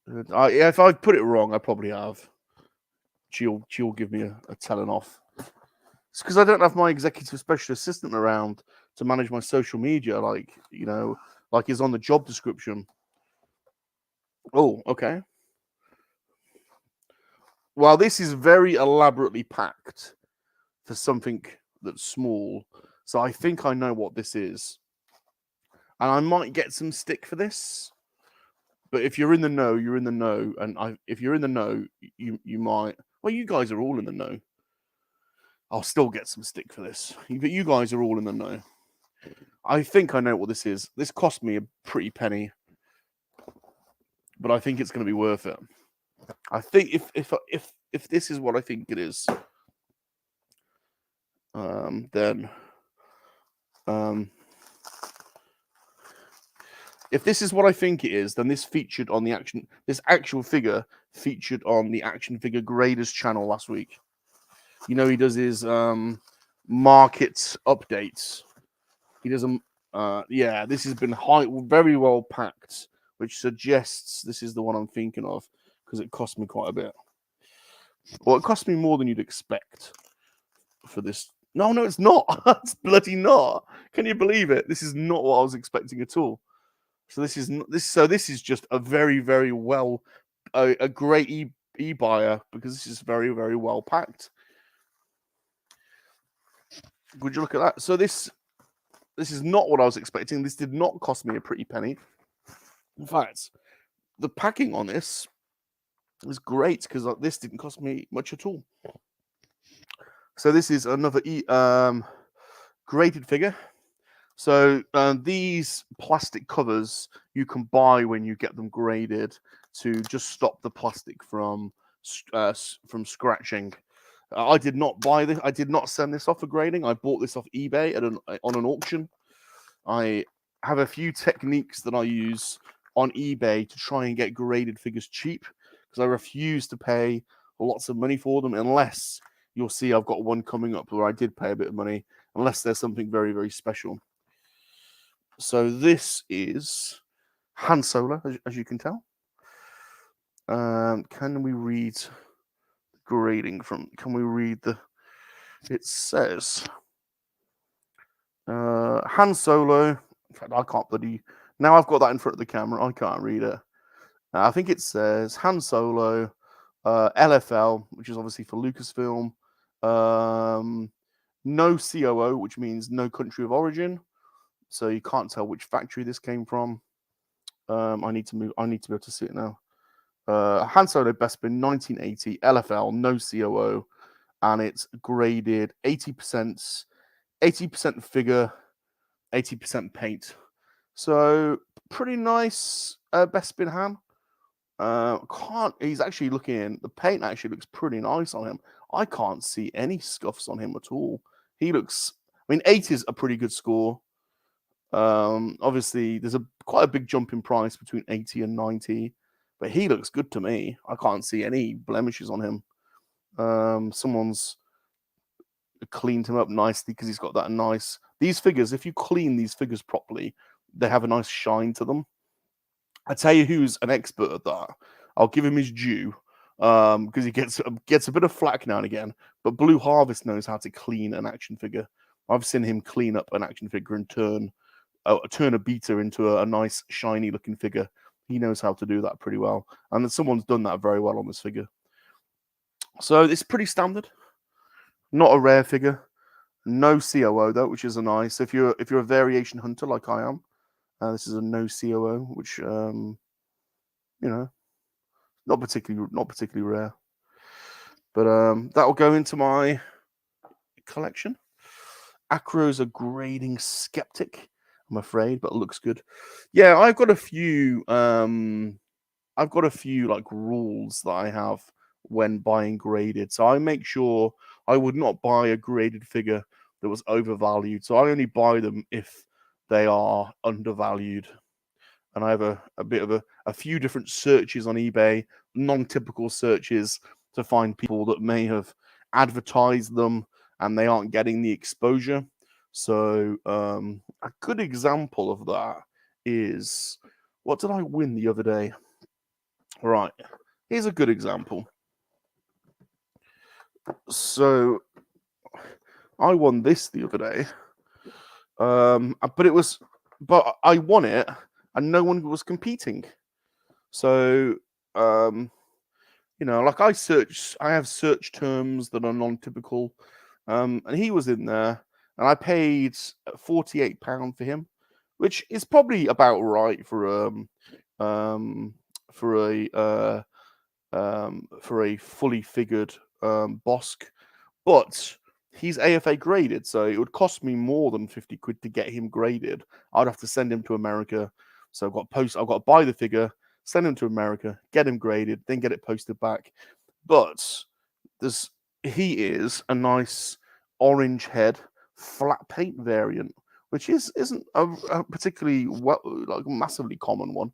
if I put it wrong, I probably have. She'll give me a telling off. It's because I don't have my executive special assistant around to manage my social media, like is on the job description. Oh, okay. Well, this is very elaborately packed for something that's small, so I think I know what this is, and I might get some stick for this. But if you're in the know, you're in the know, and if you're in the know, you might. Well, you guys are all in the know. I'll still get some stick for this, but you guys are all in the know. I think I know what this is. This cost me a pretty penny, but I think it's going to be worth it. I think if this is what I think it is, then if this is what I think it is, then this featured on the action. This actual figure featured on the Action Figure Graders channel last week. He does his market updates. He does them. Yeah, this has been very well packed, which suggests this is the one I'm thinking of because it cost me quite a bit. Well, it cost me more than you'd expect for this. No, it's not. It's bloody not. Can you believe it? This is not what I was expecting at all. So this is just a very, very well, a great e-buyer because this is very, very well packed. Would you look at that? So this is not what I was expecting. This did not cost me a pretty penny. In fact, the packing on this is great because this didn't cost me much at all. So this is another graded figure. So these plastic covers you can buy when you get them graded to just stop the plastic from scratching. I did not buy this. I did not send this off for grading. I bought this off eBay on an auction. I have a few techniques that I use on eBay to try and get graded figures cheap because I refuse to pay lots of money for them unless you'll see I've got one coming up where I did pay a bit of money, unless there's something very, very special. So this is Han Solo, as you can tell. Can we read the grading from? Can we read the? It says Han Solo. In fact, I can't bloody. Now I've got that in front of the camera. I can't read it. I think it says Han Solo, LFL, which is obviously for Lucasfilm. No COO, which means no country of origin. So you can't tell which factory this came from. I need to move. I need to be able to see it now. Han Solo Bespin 1980 LFL, no COO, and it's graded 80%, 80% figure, 80% paint. So pretty nice Bespin Han. He's actually looking, the paint actually looks pretty nice on him. I can't see any scuffs on him at all. He looks, I mean, 80 is a pretty good score. Obviously, there's quite a big jump in price between 80 and 90, but he looks good to me. I can't see any blemishes on him. Someone's cleaned him up nicely because he's got that nice. These figures, if you clean these figures properly, they have a nice shine to them. I tell you who's an expert at that. I'll give him his due because he gets a bit of flack now and again. But Blue Harvest knows how to clean an action figure. I've seen him clean up an action figure and turn a beta into a nice shiny looking figure. He knows how to do that pretty well, and someone's done that very well on this figure. So it's pretty standard, not a rare figure. No COO though, which is a nice. If you're a variation hunter like I am, this is a no COO, which you know, not particularly rare. But that will go into my collection. Acro's a grading skeptic, I'm afraid, but it looks good. Yeah, I've got a few like rules that I have when buying graded. So I make sure I would not buy a graded figure that was overvalued. So I only buy them if they are undervalued. And I have a few different searches on eBay, non-typical searches, to find people that may have advertised them and they aren't getting the exposure. So a good example of that is, what did I win the other day? Right, here's a good example. So I won this the other day, but I won it and no one was competing. So like I have search terms that are non-typical, and he was in there, and I paid £48 for him, which is probably about right for a fully figured Bosk, but he's AFA graded, so it would cost me more than 50 quid to get him graded. I'd have to send him to America, so I've got to buy the figure, send him to America, get him graded, then get it posted back. But he is a nice orange head flat paint variant, which isn't a particularly massively common one.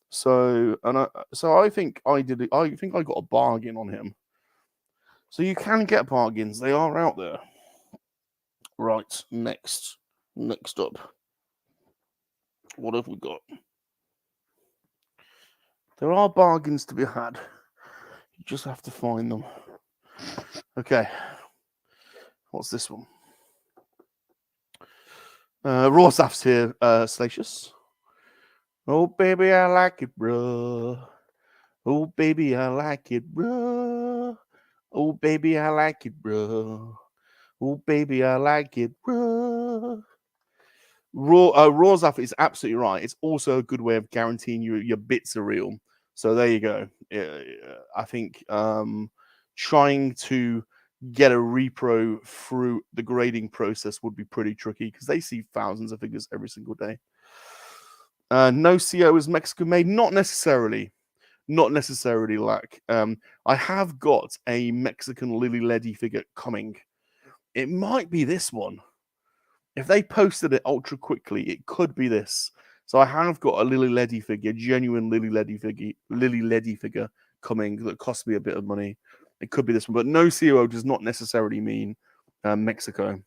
So I think I got a bargain on him. So you can get bargains; they are out there. Right, next up, what have we got? There are bargains to be had. You just have to find them. Okay, what's this one? Rawsaf's here, Salacious. Oh baby, I like it, bro. Oh baby, I like it, bro. Oh baby, I like it, bro. Oh baby, I like it, bro. Rawsaf is absolutely right. It's also a good way of guaranteeing your bits are real. So there you go. I think trying to get a repro through the grading process would be pretty tricky because they see thousands of figures every single day. No CO is Mexican made, not necessarily. Lack. I have got a Mexican Lily Ledy figure coming. It might be this one. If they posted it ultra quickly, it could be this. So I have got a Lily Ledy figure, genuine Lily Ledy figure coming that cost me a bit of money. It could be this one, but no COO does not necessarily mean Mexico.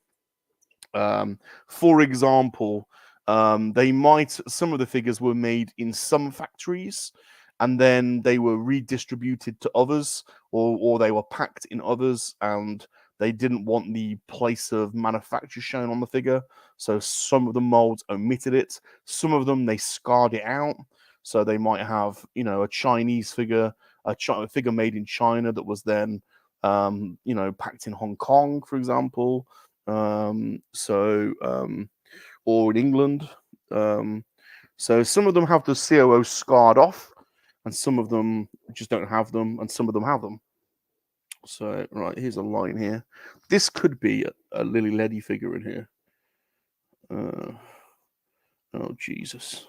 For example, some of the figures were made in some factories, and then they were redistributed to others, or they were packed in others, and they didn't want the place of manufacture shown on the figure. So some of the molds omitted it. Some of them, they scarred it out. So they might have, a Chinese figure, a figure made in China that was then, packed in Hong Kong, for example. Or in England. So some of them have the COO scarred off, and some of them just don't have them, and some of them have them. So, right, here's a line here. This could be a Lily Leddy figure in here. Oh, Jesus.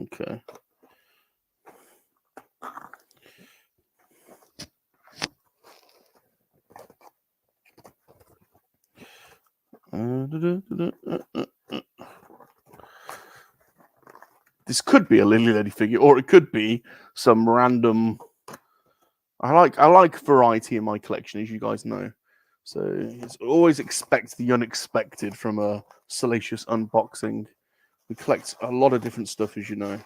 Okay. This could be a Lily Leddy figure, or it could be some random. I like variety in my collection, as you guys know. So it's always expect the unexpected from a Salacious unboxing. We collect a lot of different stuff, as you know.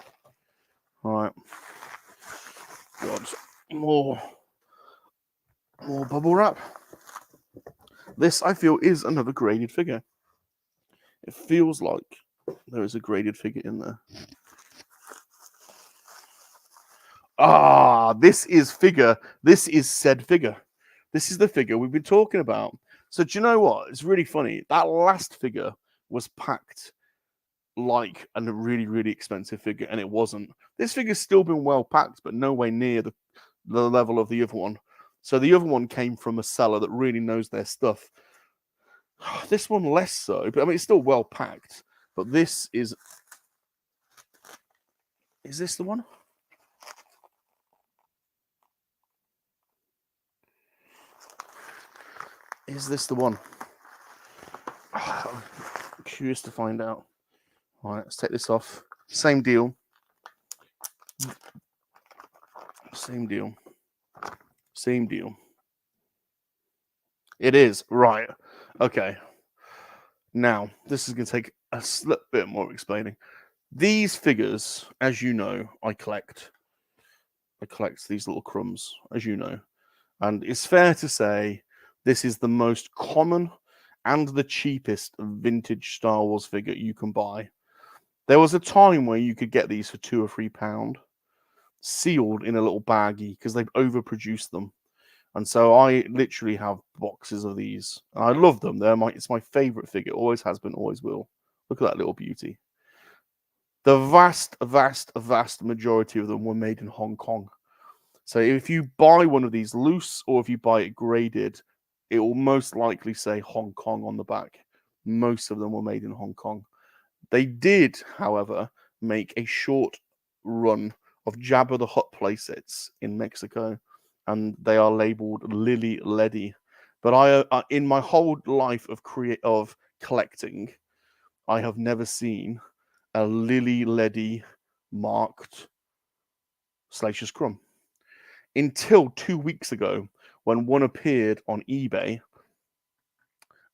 All right. God, more bubble wrap. This, I feel, is another graded figure. It feels like there is a graded figure in there. This is said figure. This is the figure we've been talking about. So do you know what? It's really funny. That last figure was packed like a really, really expensive figure, and it wasn't. This figure's still been well packed, but nowhere near the level of the other one. So the other one came from a seller that really knows their stuff. This one less so, but I mean, it's still well packed. But this is this the one? Is this the one? I'm curious to find out. All right, let's take this off. Same deal. Same deal. Same deal. It is. Right. Okay. Now, this is going to take a bit more explaining. These figures, as you know, I collect these little crumbs, as you know. And it's fair to say this is the most common and the cheapest vintage Star Wars figure you can buy. There was a time where you could get these for £2 or £3, sealed in a little baggie, because they've overproduced them. And so I literally have boxes of these. I love them. It's my favorite figure. Always has been, always will. Look at that little beauty. The vast majority of them were made in Hong Kong. So if you buy one of these loose, or if you buy it graded, it will most likely say Hong Kong on the back. Most of them were made in Hong Kong. They did, however, make a short run of Jabba the Hutt playsets in Mexico, and they are labeled Lily Leddy. But in my whole life of collecting, I have never seen a Lily Leddy marked Salacious Rum until 2 weeks ago, when one appeared on eBay,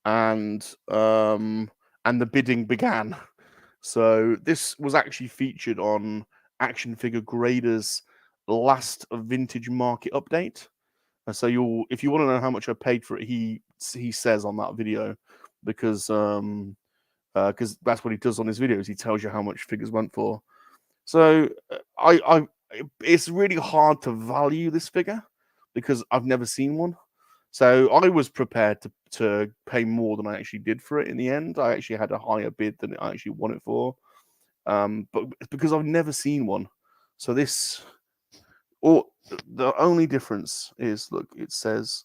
and the bidding began. So this was actually featured on Action Figure Grader's last vintage market update. And so if you want to know how much I paid for it, he says on that video, because that's what he does on his videos. He tells you how much figures went for. So it's really hard to value this figure because I've never seen one. So I was prepared to pay more than I actually did for it in the end. I actually had a higher bid than I actually won it for. But because I've never seen one. So the only difference is, look, it says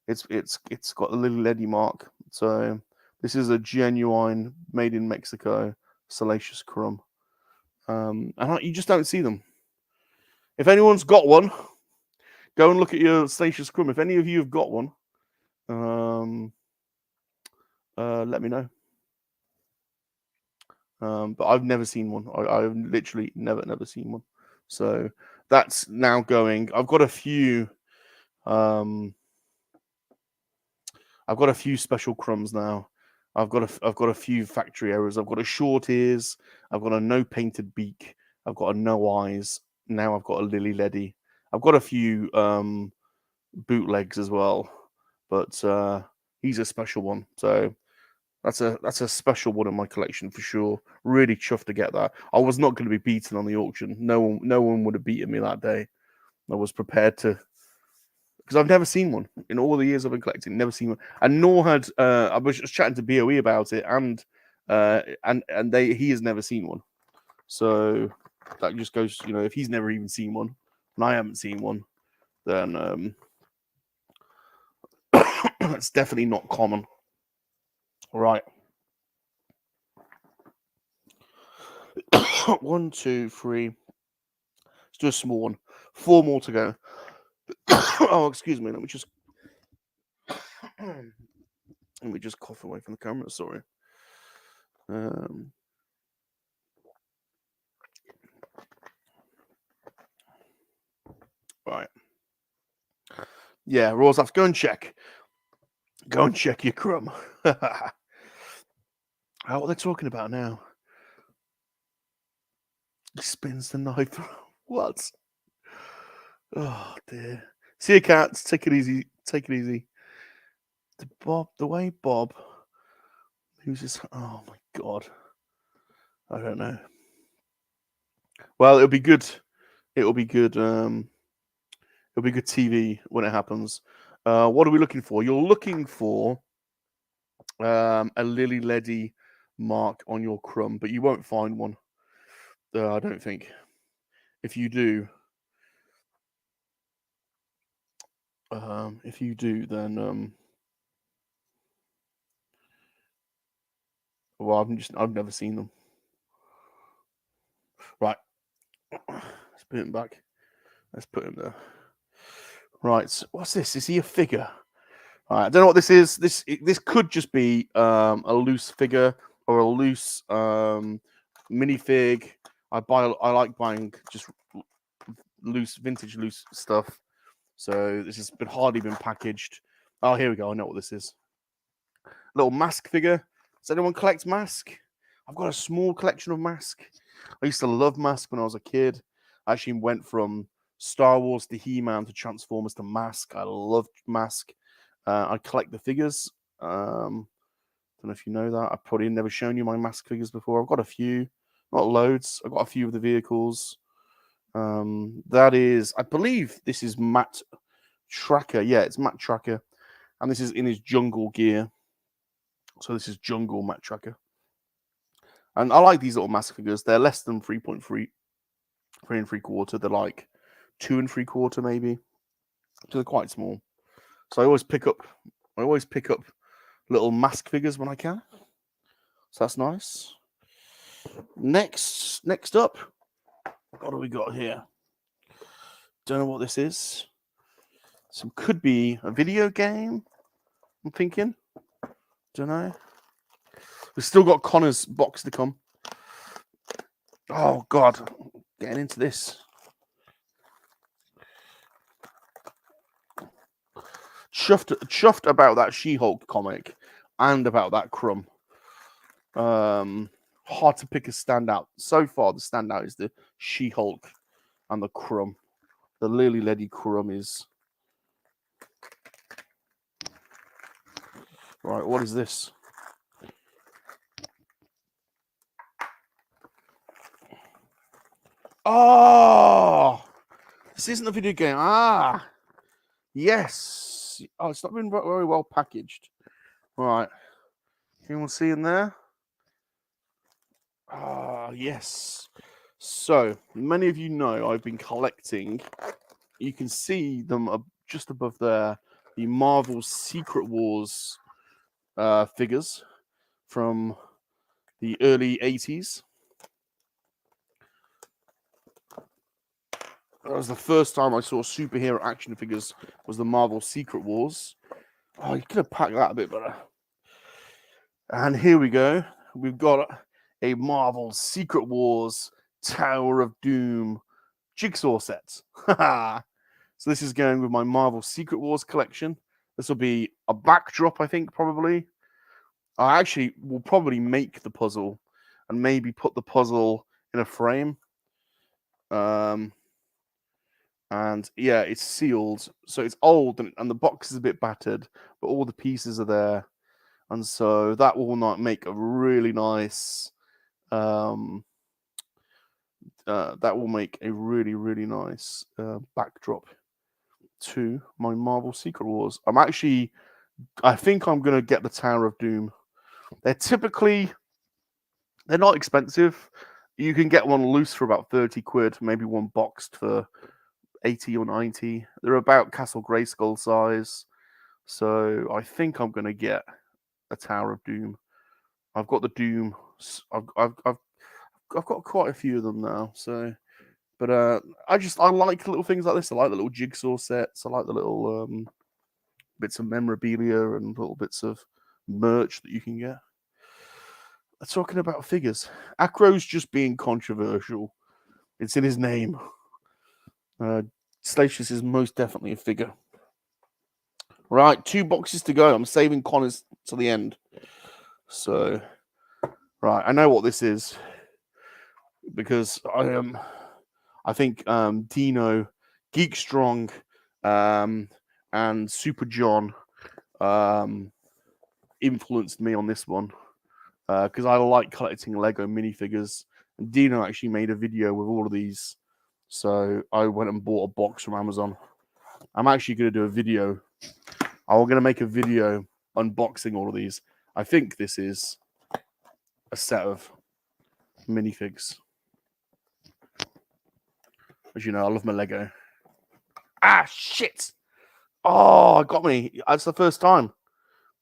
it's got a Lily Leddy mark. So this is a genuine, made in Mexico, Salacious Rum. And you just don't see them. If anyone's got one, go and look at your Salacious Rum. If any of you have got one, let me know. but I've never seen one. I've literally never seen one. So that's now going. I've got a few. I've got a few special crumbs now. I've got a few factory errors. I've got a short ears. I've got a no painted beak. I've got a no eyes. Now I've got a lily leddy. I've got a few bootlegs as well, but he's a special one. So that's a special one in my collection for sure. Really chuffed to get that. I was not going to be beaten on the auction. No one would have beaten me that day. I was prepared to, because I've never seen one in all the years I've been collecting. Never seen one, and nor had I was just chatting to BOE about it, and he has never seen one. So that just goes, if he's never even seen one, and I haven't seen one, then that's definitely not common. Right. 1, 2, 3. Let's do a small one. 4 more to go. Oh, excuse me. Let me just cough away from the camera. Sorry. Right. Yeah, Rosaf, go and check. Go and check your crumb. What are they talking about now? He spins the knife. What? Oh dear. See you, cats. Take it easy. Take it easy. The way Bob uses. Oh my god. I don't know. Well, it'll be good. It'll be good. It'll be good TV when it happens. What are we looking for? You're looking for a lily leddy mark on your crumb, but you won't find one. I don't think. If you do, then well, I've never seen them. Right, let's put him back. Let's put him there. Right, what's this? Is he a figure? All right, I don't know what this is. This could just be a loose figure or a loose minifig. I like buying just vintage loose stuff. So this has hardly been packaged. Oh, here we go. I know what this is. Little mask figure. Does anyone collect mask? I've got a small collection of mask. I used to love mask when I was a kid. I actually went from Star Wars to He-Man to Transformers to mask. I loved mask. I collect the figures. Don't know if you know that. I've probably never shown you my mask figures before. I've got a few, not loads. I've got a few of the vehicles. That is, I believe this is Matt Tracker. Yeah, it's Matt Tracker. And this is in his jungle gear. So this is jungle Matt Tracker. And I like these little mask figures. They're less than 3.3, 3 3/4. They're like 2 3/4 maybe. So they're quite small. So I always pick up little mask figures when I can. So that's nice. Next up, what do we got here? Don't know what this is. Some could be a video game, I'm thinking. Don't know. We've still got Connor's box to come. Oh god, getting into this. Chuffed about that She-Hulk comic and about that crumb. Hard to pick a standout. So far, the standout is the She-Hulk and the crumb. The Lily Leddy crumb is. Right, what is this? Oh, this isn't a video game. Ah, yes. Oh, it's not been very well packaged. Right. Anyone see in there? Ah, yes. So, many of you know I've been collecting. You can see them just above there. The Marvel Secret Wars figures from the early 80s. That was the first time I saw superhero action figures, was the Marvel Secret Wars. Oh, you could have packed that a bit better. And here we go. We've got a Marvel Secret Wars Tower of Doom jigsaw set. So this is going with my Marvel Secret Wars collection. This will be a backdrop, I think, probably. I actually will probably make the puzzle and maybe put the puzzle in a frame. And yeah, it's sealed, so it's old and the box is a bit battered, but all the pieces are there, and so that will not make a really nice. That will make a really nice backdrop to my Marvel Secret Wars. I think I'm gonna get the Tower of Doom. They're not expensive. You can get one loose for about 30 quid, maybe one boxed for 80 or 90. They're about Castle Grayskull size. So I think I'm gonna get a Tower of Doom. I've got the Doom. I've got quite a few of them now. So, but I like little things like this. I like the little jigsaw sets. I like the little bits of memorabilia and little bits of merch that you can get. Talking about figures, Acro's just being controversial. It's in his name. Salacious is most definitely a figure. Right, 2 boxes to go. I'm saving Connor's to the end. So, right, I know what this is because I think Dino, Geek Strong, and Super John influenced me on this one because I like collecting Lego minifigures. And Dino actually made a video with all of these, so I went and bought a box from Amazon. I'm actually going to do a video. I'm going to make a video unboxing all of these. I think this is a set of minifigs. As you know, I love my Lego. Ah, shit! Oh, it got me. That's the first time.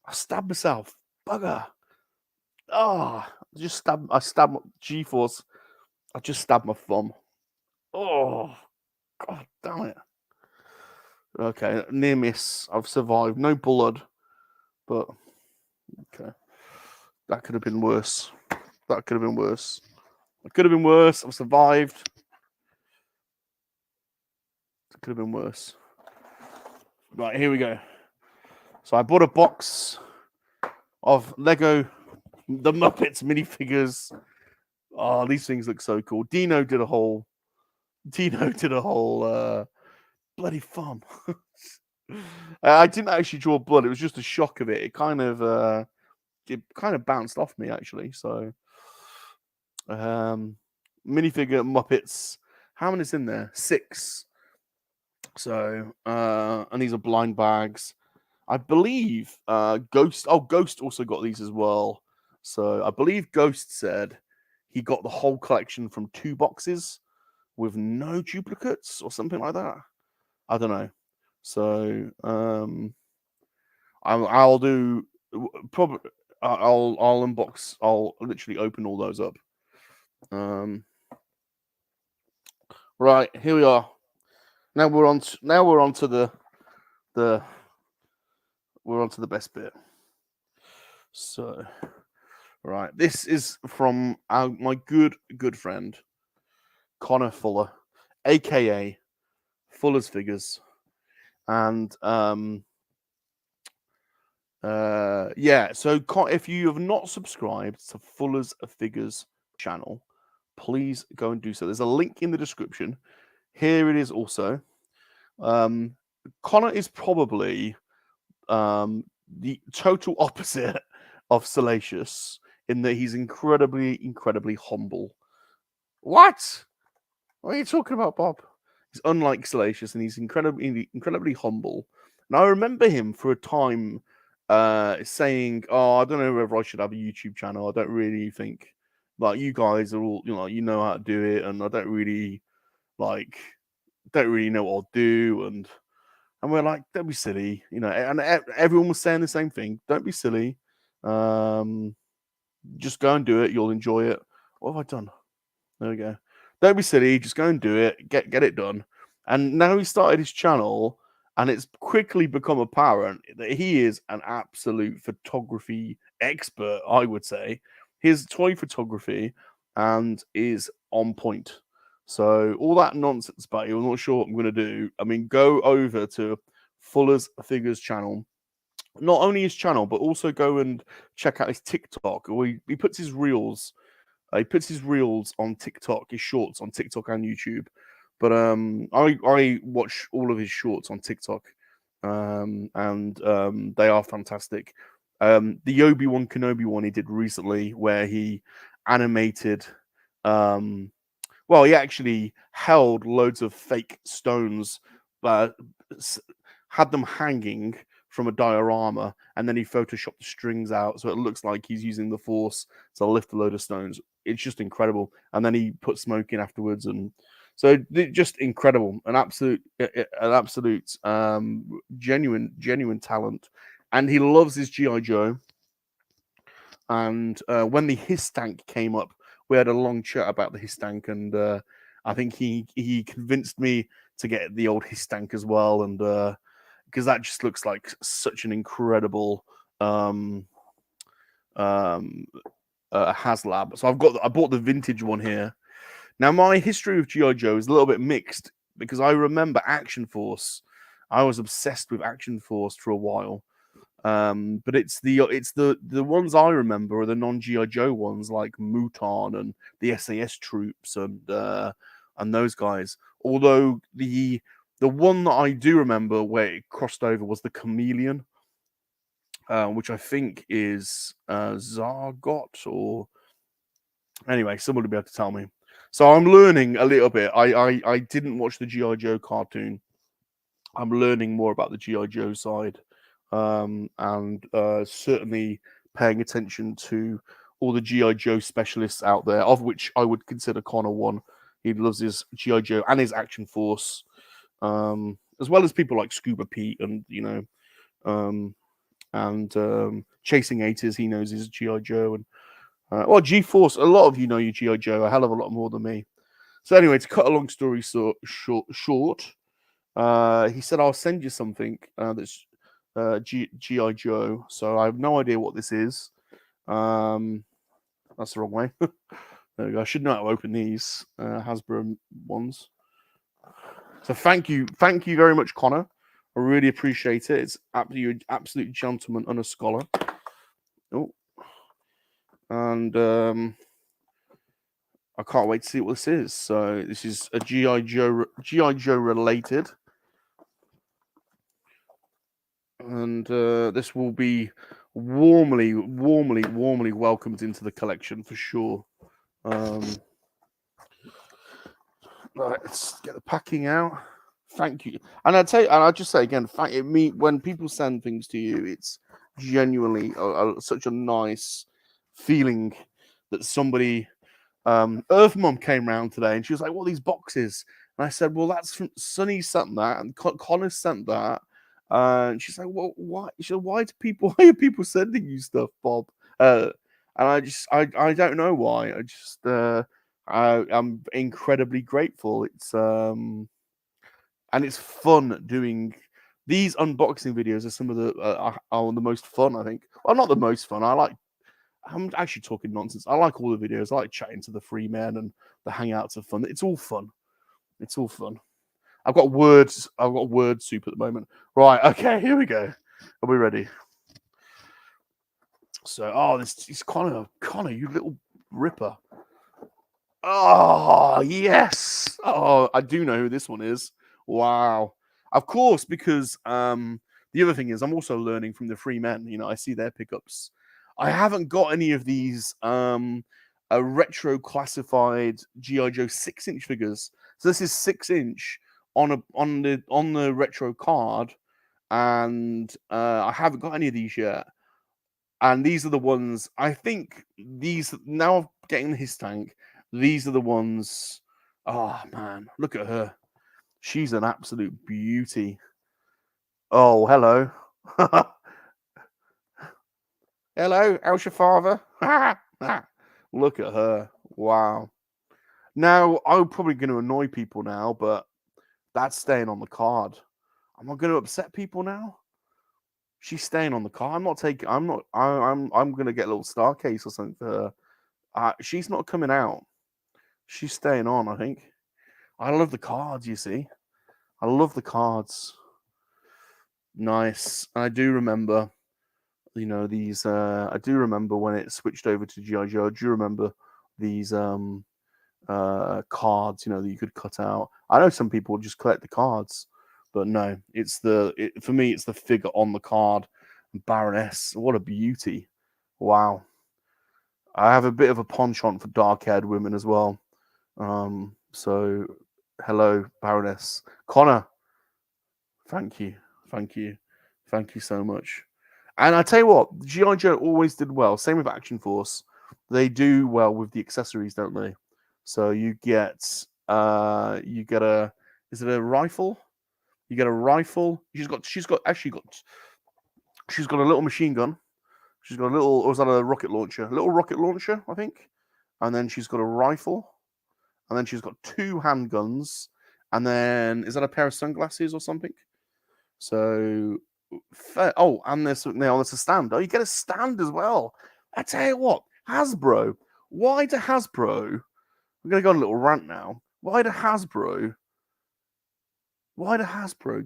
I stabbed myself. Bugger. Oh, I stabbed G-force. I just stabbed my thumb. Oh, God damn it. Okay, near miss. I've survived. No blood. But, okay. That could have been worse. That could have been worse. It could have been worse. I've survived. It could have been worse. Right, here we go. So I bought a box of Lego The Muppets minifigures. Oh, these things look so cool. Dino did a whole bloody thumb. I didn't actually draw blood. It was just a shock of it. It kind of bounced off me actually. So, minifigure Muppets. How many's in there? 6. So, and these are blind bags. I believe Ghost also got these as well. So I believe Ghost said he got the whole collection from 2 boxes with no duplicates or something like that. I don't know. So I'll do probably I'll unbox. I'll literally open all those up. Right, here we are. Now we're on to the best bit. So, right, this is from my good friend Connor Fuller, aka Fuller's Figures, and yeah. So if you have not subscribed to Fuller's Figures channel, please go and do so. There's a link in the description. Here it is also. Connor is probably the total opposite of Salacious in that he's incredibly humble. What are you talking about, Bob? He's unlike Salacious and he's incredibly humble. And I remember him for a time saying, "Oh, I don't know whether I should have a YouTube channel. I don't really think like you guys are all, you know how to do it, and I don't really know what I'll do." And we're like, "Don't be silly," and everyone was saying the same thing. Don't be silly. Just go and do it. You'll enjoy it. What have I done? There we go. Don't be silly. Just go and do it. Get it done. And now he started his channel, and it's quickly become apparent that he is an absolute photography expert, I would say. his toy photography and is on point. So all that nonsense about you, I'm not sure what I'm going to do. I mean, go over to Fuller's Figures channel. Not only his channel, but also go and check out his TikTok. He puts his reels. He puts his reels on TikTok, his shorts on TikTok and YouTube. But I watch all of his shorts on TikTok, and they are fantastic. The Obi-Wan Kenobi one he did recently, where he animated. Well, he actually held loads of fake stones, had them hanging from a diorama, and then he photoshopped the strings out so it looks like he's using the force to lift a load of stones. It's just incredible. And then he put smoke in afterwards, and so just incredible, an absolute genuine talent. And he loves his GI Joe. And when the His Tank came up, we had a long chat about the His Tank, and I think he convinced me to get the old His Tank as well, and because that just looks like such an incredible HasLab. So I bought the vintage one here. Now my history with GI Joe is a little bit mixed because I remember Action Force. I was obsessed with Action Force for a while. But it's the ones I remember are the non-GI Joe ones like Mouton and the SAS troops and those guys. Although the one that I do remember where it crossed over was the Chameleon, which I think is Zargot, or anyway, someone will be able to tell me. So I'm learning a little bit. I didn't watch the GI Joe cartoon. I'm learning more about the GI Joe side. And certainly paying attention to all the GI Joe specialists out there, of which I would consider Connor one. He loves his GI Joe and his Action Force, as well as people like Scuba Pete and Chasing 80s. He knows his GI Joe, and well, G-Force. A lot of you know your GI Joe a hell of a lot more than me. So anyway, to cut a long story short, he said I'll send you something that's GI Joe. So I have no idea what this is. That's the wrong way. There we go. I should know how to open these Hasbro ones. So thank you very much, Connor. I really appreciate it. It's absolute gentleman and a scholar. Oh, and I can't wait to see what this is. So this is a GI Joe related. And this will be warmly welcomed into the collection for sure. Right, let's get the packing out. Thank you, and I'll just say again, when people send things to you, it's genuinely such a nice feeling that somebody. Earth Mum came round today, and she was like, "What are these boxes?" And I said, "Well, that's from Sunny sent that, and Connor sent that." And she's like, "Well, why?" She said, "Why are people sending you stuff, Bob?" And I don't know why. I'm incredibly grateful. And it's fun doing these unboxing videos. Are some of are the most fun, I think. Well, not the most fun. I'm actually talking nonsense. I like all the videos. I like chatting to the free men, and the hangouts are fun. It's all fun. It's all fun. I've got word soup at the moment. Right, okay, here we go. Are we ready? So, this is Connor, you little ripper. Oh, yes. Oh, I do know who this one is. Wow. Of course, because the other thing is I'm also learning from the free men. You know, I see their pickups. I haven't got any of these retro classified GI Joe 6-inch figures. So this is 6-inch on the retro card, and I haven't got any of these yet. And these are the ones I think now I'm getting his tank. These are the ones. Oh man, look at her. She's an absolute beauty. Oh, hello. Hello, how's your father? Look at her. Wow. Now, I'm probably going to annoy people now, but that's staying on the card. Am I going to upset people now? She's staying on the card. I'm going to get a little star case or something for her. She's not coming out. She's staying on, I think. I love the cards, you see. I love the cards. Nice. I do remember, these. I do remember when it switched over to GI Joe. I do remember these cards, that you could cut out. I know some people just collect the cards, but no, for me, it's the figure on the card. Baroness, what a beauty! Wow. I have a bit of a penchant for dark-haired women as well. So hello, Baroness. Connor, thank you, thank you, thank you so much. And I tell you what, GI Joe always did well. Same with Action Force. They do well with the accessories, don't they? So you get is it a rifle? You get a rifle. She's got a little machine gun. She's got a little, or was that a rocket launcher? A little rocket launcher, I think. And then she's got a rifle. And then she's got 2 handguns. And then, is that a pair of sunglasses or something? So, and there's a stand. Oh, you get a stand as well. I tell you what, Hasbro. Why do Hasbro? I'm going to go on a little rant now. Why do Hasbro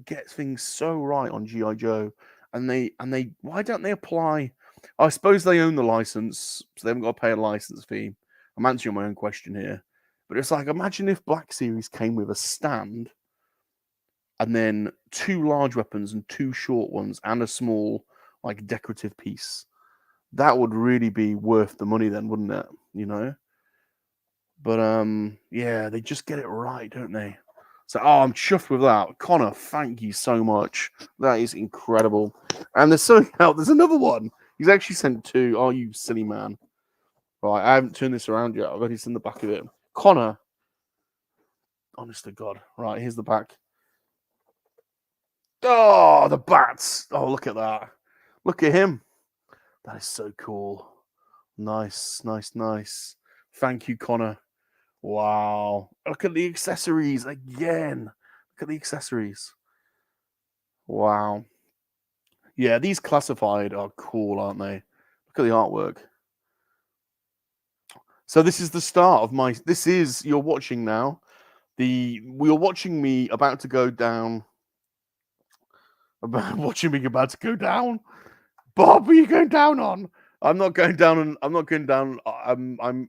get things so right on GI Joe? And why don't they apply? I suppose they own the license, so they haven't got to pay a license fee. I'm answering my own question here, but it's like, imagine if Black Series came with a stand, and then 2 large weapons and 2 short ones, and a small like decorative piece. That would really be worth the money, then, wouldn't it? But yeah, they just get it right, don't they? So, I'm chuffed with that. Connor, thank you so much. That is incredible. And there's something else. There's another one. He's actually sent 2. Oh, you silly man. Right, I haven't turned this around yet. I've already seen the back of it. Connor. Honest to God. Right, here's the back. Oh, the bats. Oh, look at that. Look at him. That is so cool. Nice, nice, nice. Thank you, Connor. Wow. Look at the accessories again. Look at the accessories. Wow. Yeah, these classified are cool, aren't they? Look at the artwork. So this is the start of you're watching now. You're watching me about to go down. Watching me about to go down. Bob, are you going down on? I'm not going down. I'm not going down. I'm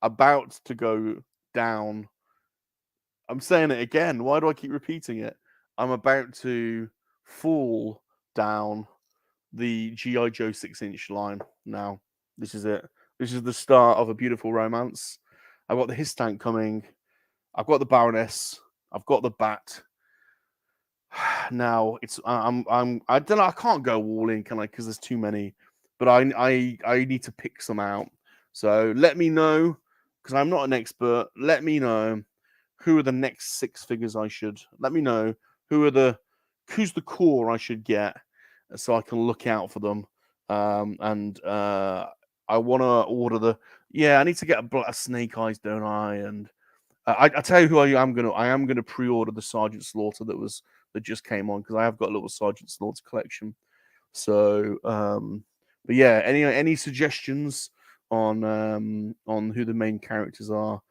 about to go down. I'm saying it again. Why do I keep repeating it? I'm about to fall down the GI Joe 6-inch line now. This is it. This is the start of a beautiful romance. I've got the His Tank coming. I've got the Baroness. I've got the Bat. Now it's I don't know. I can't go all in, can I? Because there's too many. But I need to pick some out. So let me know, because I'm not an expert. Let me know who are the next 6 figures I should. Let me know who's the core I should get, so I can look out for them. I want to order I need to get a Snake Eyes, don't I? And I tell you who I am gonna pre-order the Sergeant Slaughter that just came on, because I have got a little Sergeant Slaughter collection. So, but yeah, any suggestions on who the main characters are?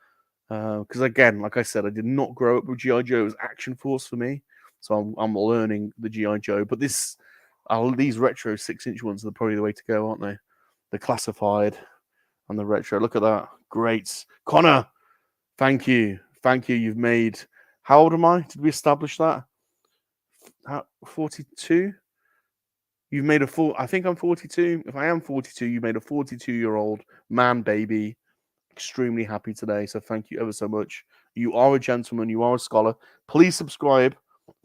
Because again, like I said, I did not grow up with GI Joe. It was Action Force for me, so I'm learning the GI Joe. But these retro 6-inch ones are probably the way to go, aren't they? The classified and the retro. Look at that, great, Connor. Thank you. You've made. How old am I? Did we establish that? 42. You've made I think I'm 42. If I am 42, you made a 42-year-old man baby extremely happy today. So thank you ever so much. You are a gentleman. You are a scholar. Please subscribe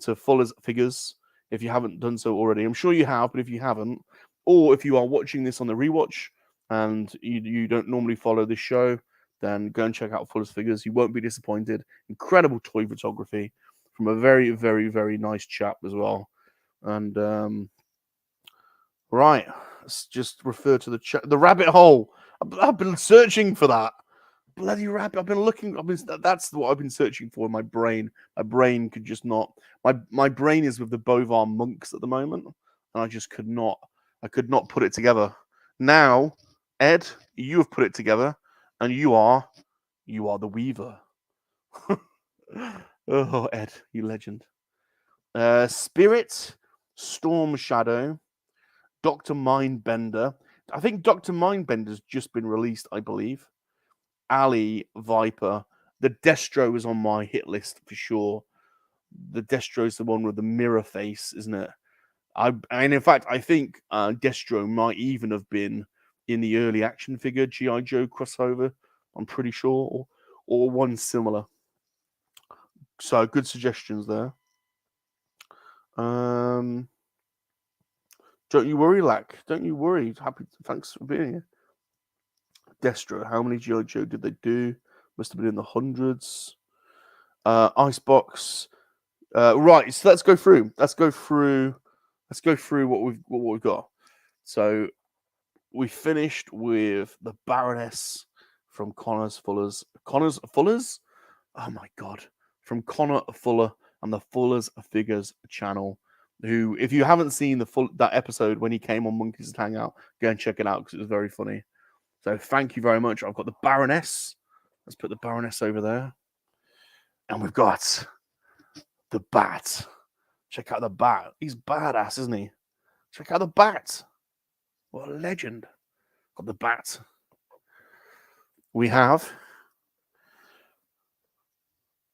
to Fuller's Figures if you haven't done so already. I'm sure you have, but if you haven't, or if you are watching this on the rewatch and you don't normally follow this show, then go and check out Fuller's Figures. You won't be disappointed. Incredible toy photography from a very, very, very nice chap as well. And right, let's just refer to the rabbit hole. I've been searching for that bloody rabbit. That's what I've been searching for in my brain. My brain could just not. My brain is with the Bovar monks at the moment, and I just could not. I could not put it together. Now Ed, you have put it together, and you are the Weaver. Oh, Ed, you legend. Spirit, Storm Shadow, Dr. Mindbender. I think Dr. Mindbender's just been released, I believe. Ali, Viper. The Destro is on my hit list for sure. The Destro is the one with the mirror face, isn't it? And in fact, I think Destro might even have been in the early action figure G.I. Joe crossover. I'm pretty sure, or one similar. So good suggestions there. Don't you worry, Lack. Don't you worry. Thanks for being here. Destro. How many G.I. Joe did they do? Must have been in the hundreds. Icebox. Right. So let's go through. Let's go through what we've got. So we finished with the Baroness from Connor's Fuller's. Oh my god! From Connor Fuller and the Fuller's Figures channel. Who, if you haven't seen that episode when he came on Monkeys Hangout, go and check it out because it was very funny. So thank you very much. I've got the Baroness. Let's put the Baroness over there, and we've got the Bat. Check out the Bat. He's badass, isn't he? Check out the Bat. What a legend. Got the Bat. We have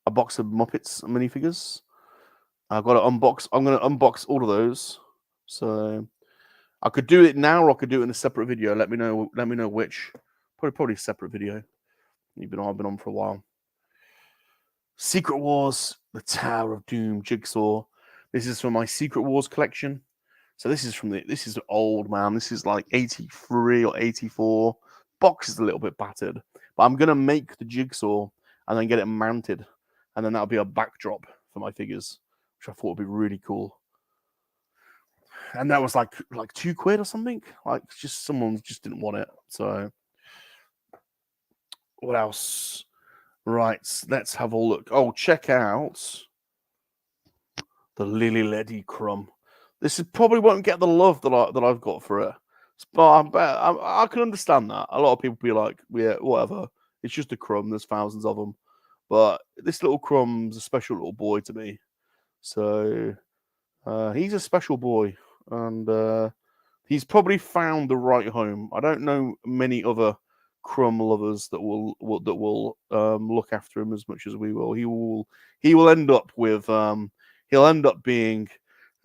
a box of Muppets minifigures. I've got to unbox. I'm going to unbox all of those. So I could do it now, or I could do it in a separate video. Let me know which. Probably a separate video. I've been on for a while. Secret Wars, the Tower of Doom Jigsaw. This is from my Secret Wars collection. So this is old, man. This is like 83 or 84. Box is a little bit battered, but I'm gonna make the Jigsaw and then get it mounted, and then that'll be a backdrop for my figures, which I thought would be really cool. And that was like £2 or something. Like, just someone just didn't want it. So what else? Right, let's have a look. Oh, check out the Lily Ledy Crumb. This probably won't get the love that I've got for it, but I can understand that. A lot of people be like, yeah, whatever. It's just a crumb. There's thousands of them, but this little crumb's a special little boy to me. So he's a special boy, and he's probably found the right home. I don't know many other crumb lovers that will look after him as much as we will. He will end up with he'll end up being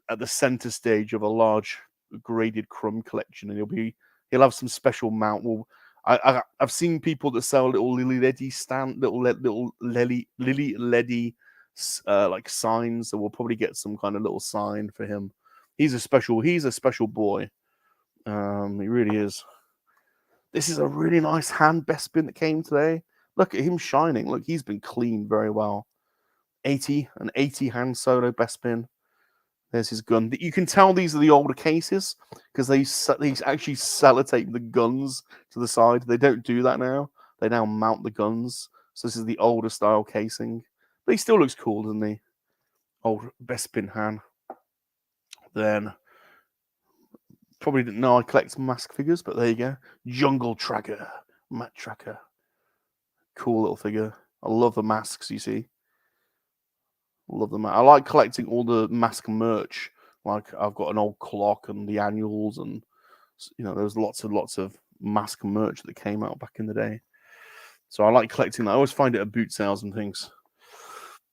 at the center stage of a large graded crumb collection, and he'll have some special mount. Well, I've seen people that sell little Lily Ledy little Lily Ledy like signs, so we'll probably get some kind of little sign for him. He's a special boy. He really is. This is a really nice hand Bespin that came today. Look at him shining. Look, he's been cleaned very well. 80 hand solo Bespin. There's his gun. You can tell these are the older cases because they actually sellotape the guns to the side. They don't do that now. They now mount the guns. So this is the older style casing. But he still looks cool, doesn't he? Old Bespin Han. Then probably didn't know I collect mask figures, but there you go. Jungle Tracker, Matt Tracker. Cool little figure. I love the masks, you see. Love them. I like collecting all the mask merch. Like, I've got an old clock and the annuals, and there's lots of mask merch that came out back in the day. So I like collecting that. I always find it at boot sales and things.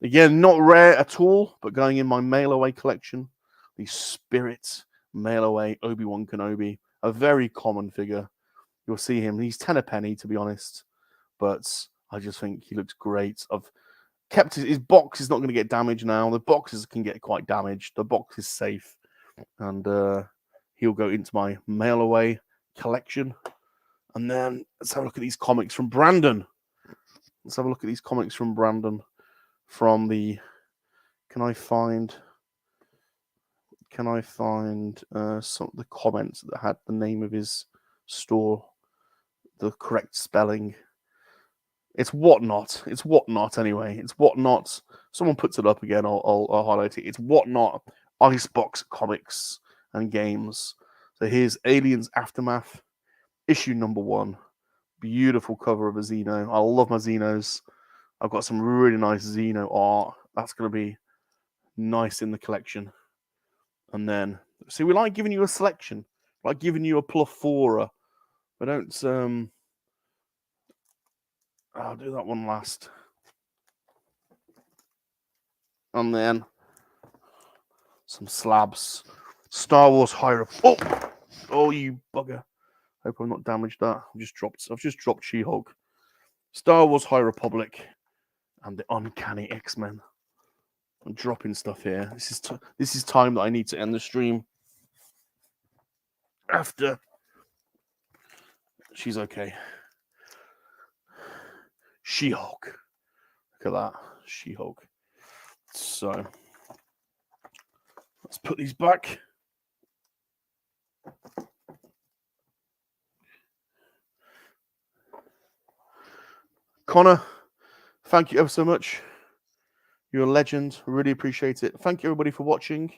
Again, not rare at all, but going in my mail away collection. The Spirit mail away Obi-Wan Kenobi, a very common figure. You'll see him. He's 10 a penny, to be honest, but I just think he looks great. I've kept his box is not going to get damaged now. The boxes can get quite damaged. The box is safe, and he'll go into my mail away collection. And then let's have a look at these comics from Brandon. From the. Can I find some of the comments that had the name of his store, the correct spelling? It's Whatnot. Anyway. It's Whatnot. Someone puts it up again. I'll highlight it. It's Whatnot Icebox Comics and Games. So here's Aliens Aftermath. issue number 1. Beautiful cover of a Xeno. I love my Xenos. I've got some really nice Xeno art. That's going to be nice in the collection. And then, see, we like giving you a selection, like giving you a plethora. I don't. I'll do that one last. And then some slabs. Star Wars High Republic. Oh, you bugger! Hope I've not damaged that. I've just dropped She-Hulk. Star Wars High Republic and the Uncanny X-Men. I'm dropping stuff here. This is time that I need to end the stream. After she's okay. She-Hulk. Look at that. She-Hulk. So let's put these back. Connor, thank you ever so much. You're a legend. Really appreciate it. Thank you everybody for watching.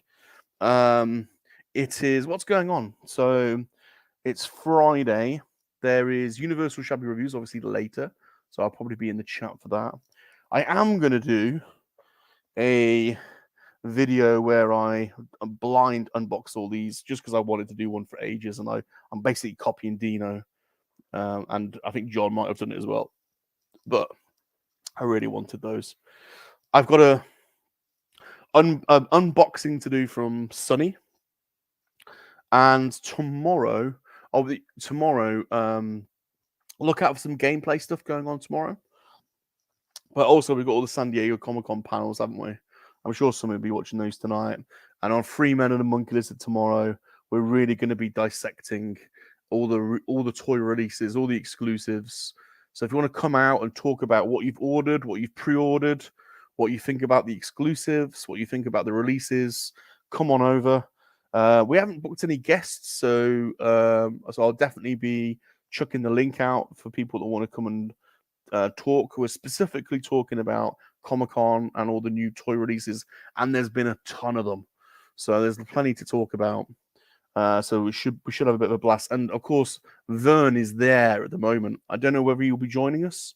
It is what's going on. So it's Friday. There is Universal Shabby Reviews, obviously later. So I'll probably be in the chat for that. I am going to do a video where I blind unbox all these just because I wanted to do one for ages. And I'm basically copying Dino. And I think John might have done it as well. But I really wanted those. I've got a unboxing to do from Sunny. And tomorrow, look out for some gameplay stuff going on tomorrow. But also, we've got all the San Diego Comic-Con panels, haven't we? I'm sure some will be watching those tonight. And on Free Men and the Monkey-Lizard tomorrow, we're really going to be dissecting all the toy releases, all the exclusives. So if you want to come out and talk about what you've ordered, what you've pre-ordered, what you think about the exclusives, what you think about the releases, come on over. We haven't booked any guests, so I'll definitely be chucking the link out for people that want to come and talk. We're specifically talking about Comic-Con and all the new toy releases, and there's been a ton of them, so there's plenty to talk about. So we should have a bit of a blast. And of course, Vern is there at the moment. I don't know whether he'll be joining us,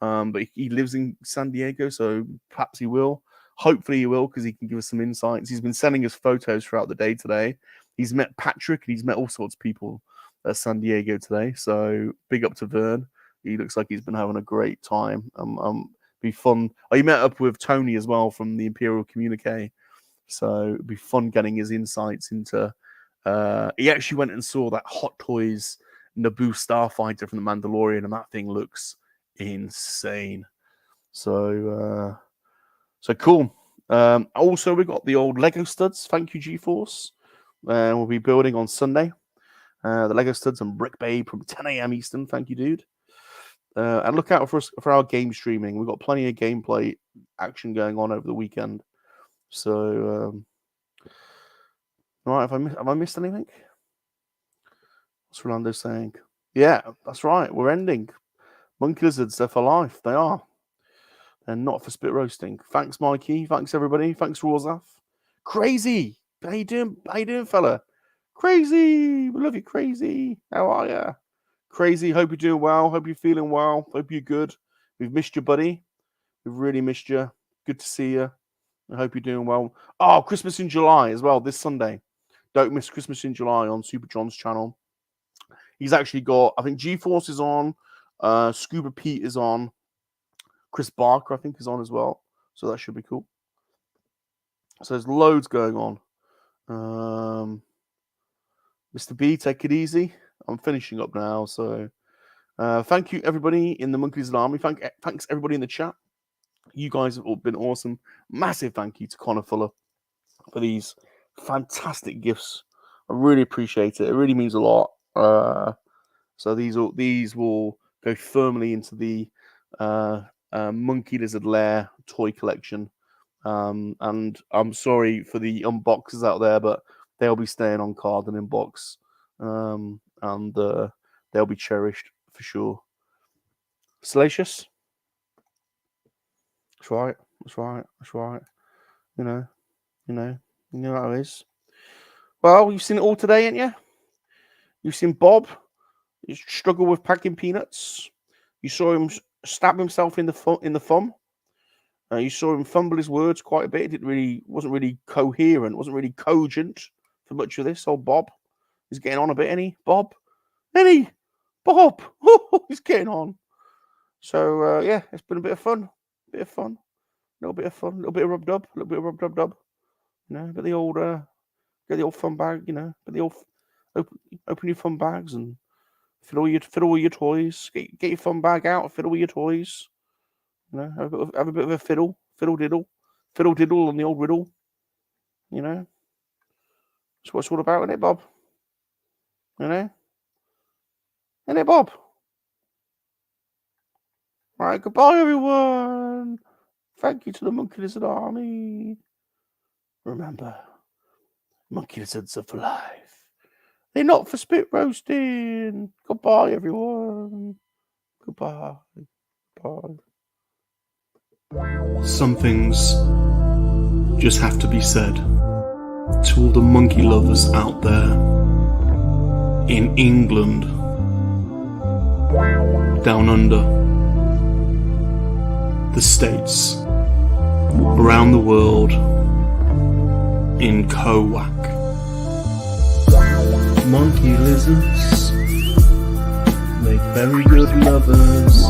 but he lives in San Diego, so perhaps he will. Hopefully he will, because he can give us some insights. He's been sending us photos throughout the day today. He's met Patrick, and he's met all sorts of people at San Diego today. So big up to Vern. He looks like he's been having a great time. Be fun. Oh, he met up with Tony as well from the Imperial Communique. So it'd be fun getting his insights into. He actually went and saw that Hot Toys Naboo Starfighter from the Mandalorian, and that thing looks insane. So cool. Also, we got the old Lego studs. Thank you, GeForce. We'll be building on Sunday. The Lego studs and Brick Babe from 10 a.m. Eastern. Thank you, dude. And look out for our game streaming. We've got plenty of gameplay action going on over the weekend. So, right, have I missed anything? What's Rolando saying? Yeah, that's right. We're ending. Monkey Lizards, they're for life. They are. They're not for spit roasting. Thanks, Mikey. Thanks, everybody. Thanks, Rawzaf. Crazy. How you doing, fella? Crazy. We love you, Crazy. How are you? Crazy. Hope you're doing well. Hope you're feeling well. Hope you're good. We've missed you, buddy. We've really missed you. Good to see you. I hope you're doing well. Oh, Christmas in July as well, this Sunday. Don't miss Christmas in July on Super John's channel. He's actually got, I think GeForce is on, Scuba Pete is on, Chris Barker, I think, is on as well. So that should be cool. So there's loads going on. Mr. B, take it easy. I'm finishing up now. So thank you, everybody in the Monkey-Lizard Army. Thanks, everybody in the chat. You guys have all been awesome. Massive thank you to Connor Fuller for these fantastic gifts. I really appreciate it. It really means a lot. So these will go firmly into the Monkey Lizard Lair toy collection. And I'm sorry for the unboxers out there, but they'll be staying on card and in box. And they'll be cherished for sure. Salacious? That's right. That's right. That's right. You know how it is. Well, you've seen it all today, ain't you? You've seen Bob. He struggled with packing peanuts. You saw him stab himself in the thumb. You saw him fumble his words quite a bit. Wasn't really coherent, wasn't really cogent for much of this. Old Bob, he's getting on a bit, any Bob, Bob, he's getting on. So yeah, it's been a bit of fun, a little bit of rub dub, You know, get the old fun bag. You know, get the old open your fun bags and fiddle all your toys. Get your fun bag out, fiddle all your toys. You know, have a bit of a fiddle diddle on the old riddle. You know, that's what it's all about, isn't it, Bob? You know, isn't it, Bob? All right, goodbye, everyone. Thank you to the Monkey Lizard Army. Remember, monkey lizards are for life. They're not for spit roasting. Goodbye, everyone. Goodbye. Bye. Some things just have to be said to all the monkey lovers out there in England, down under, the States, around the world, in KoWaK. Monkey lizards make very good lovers.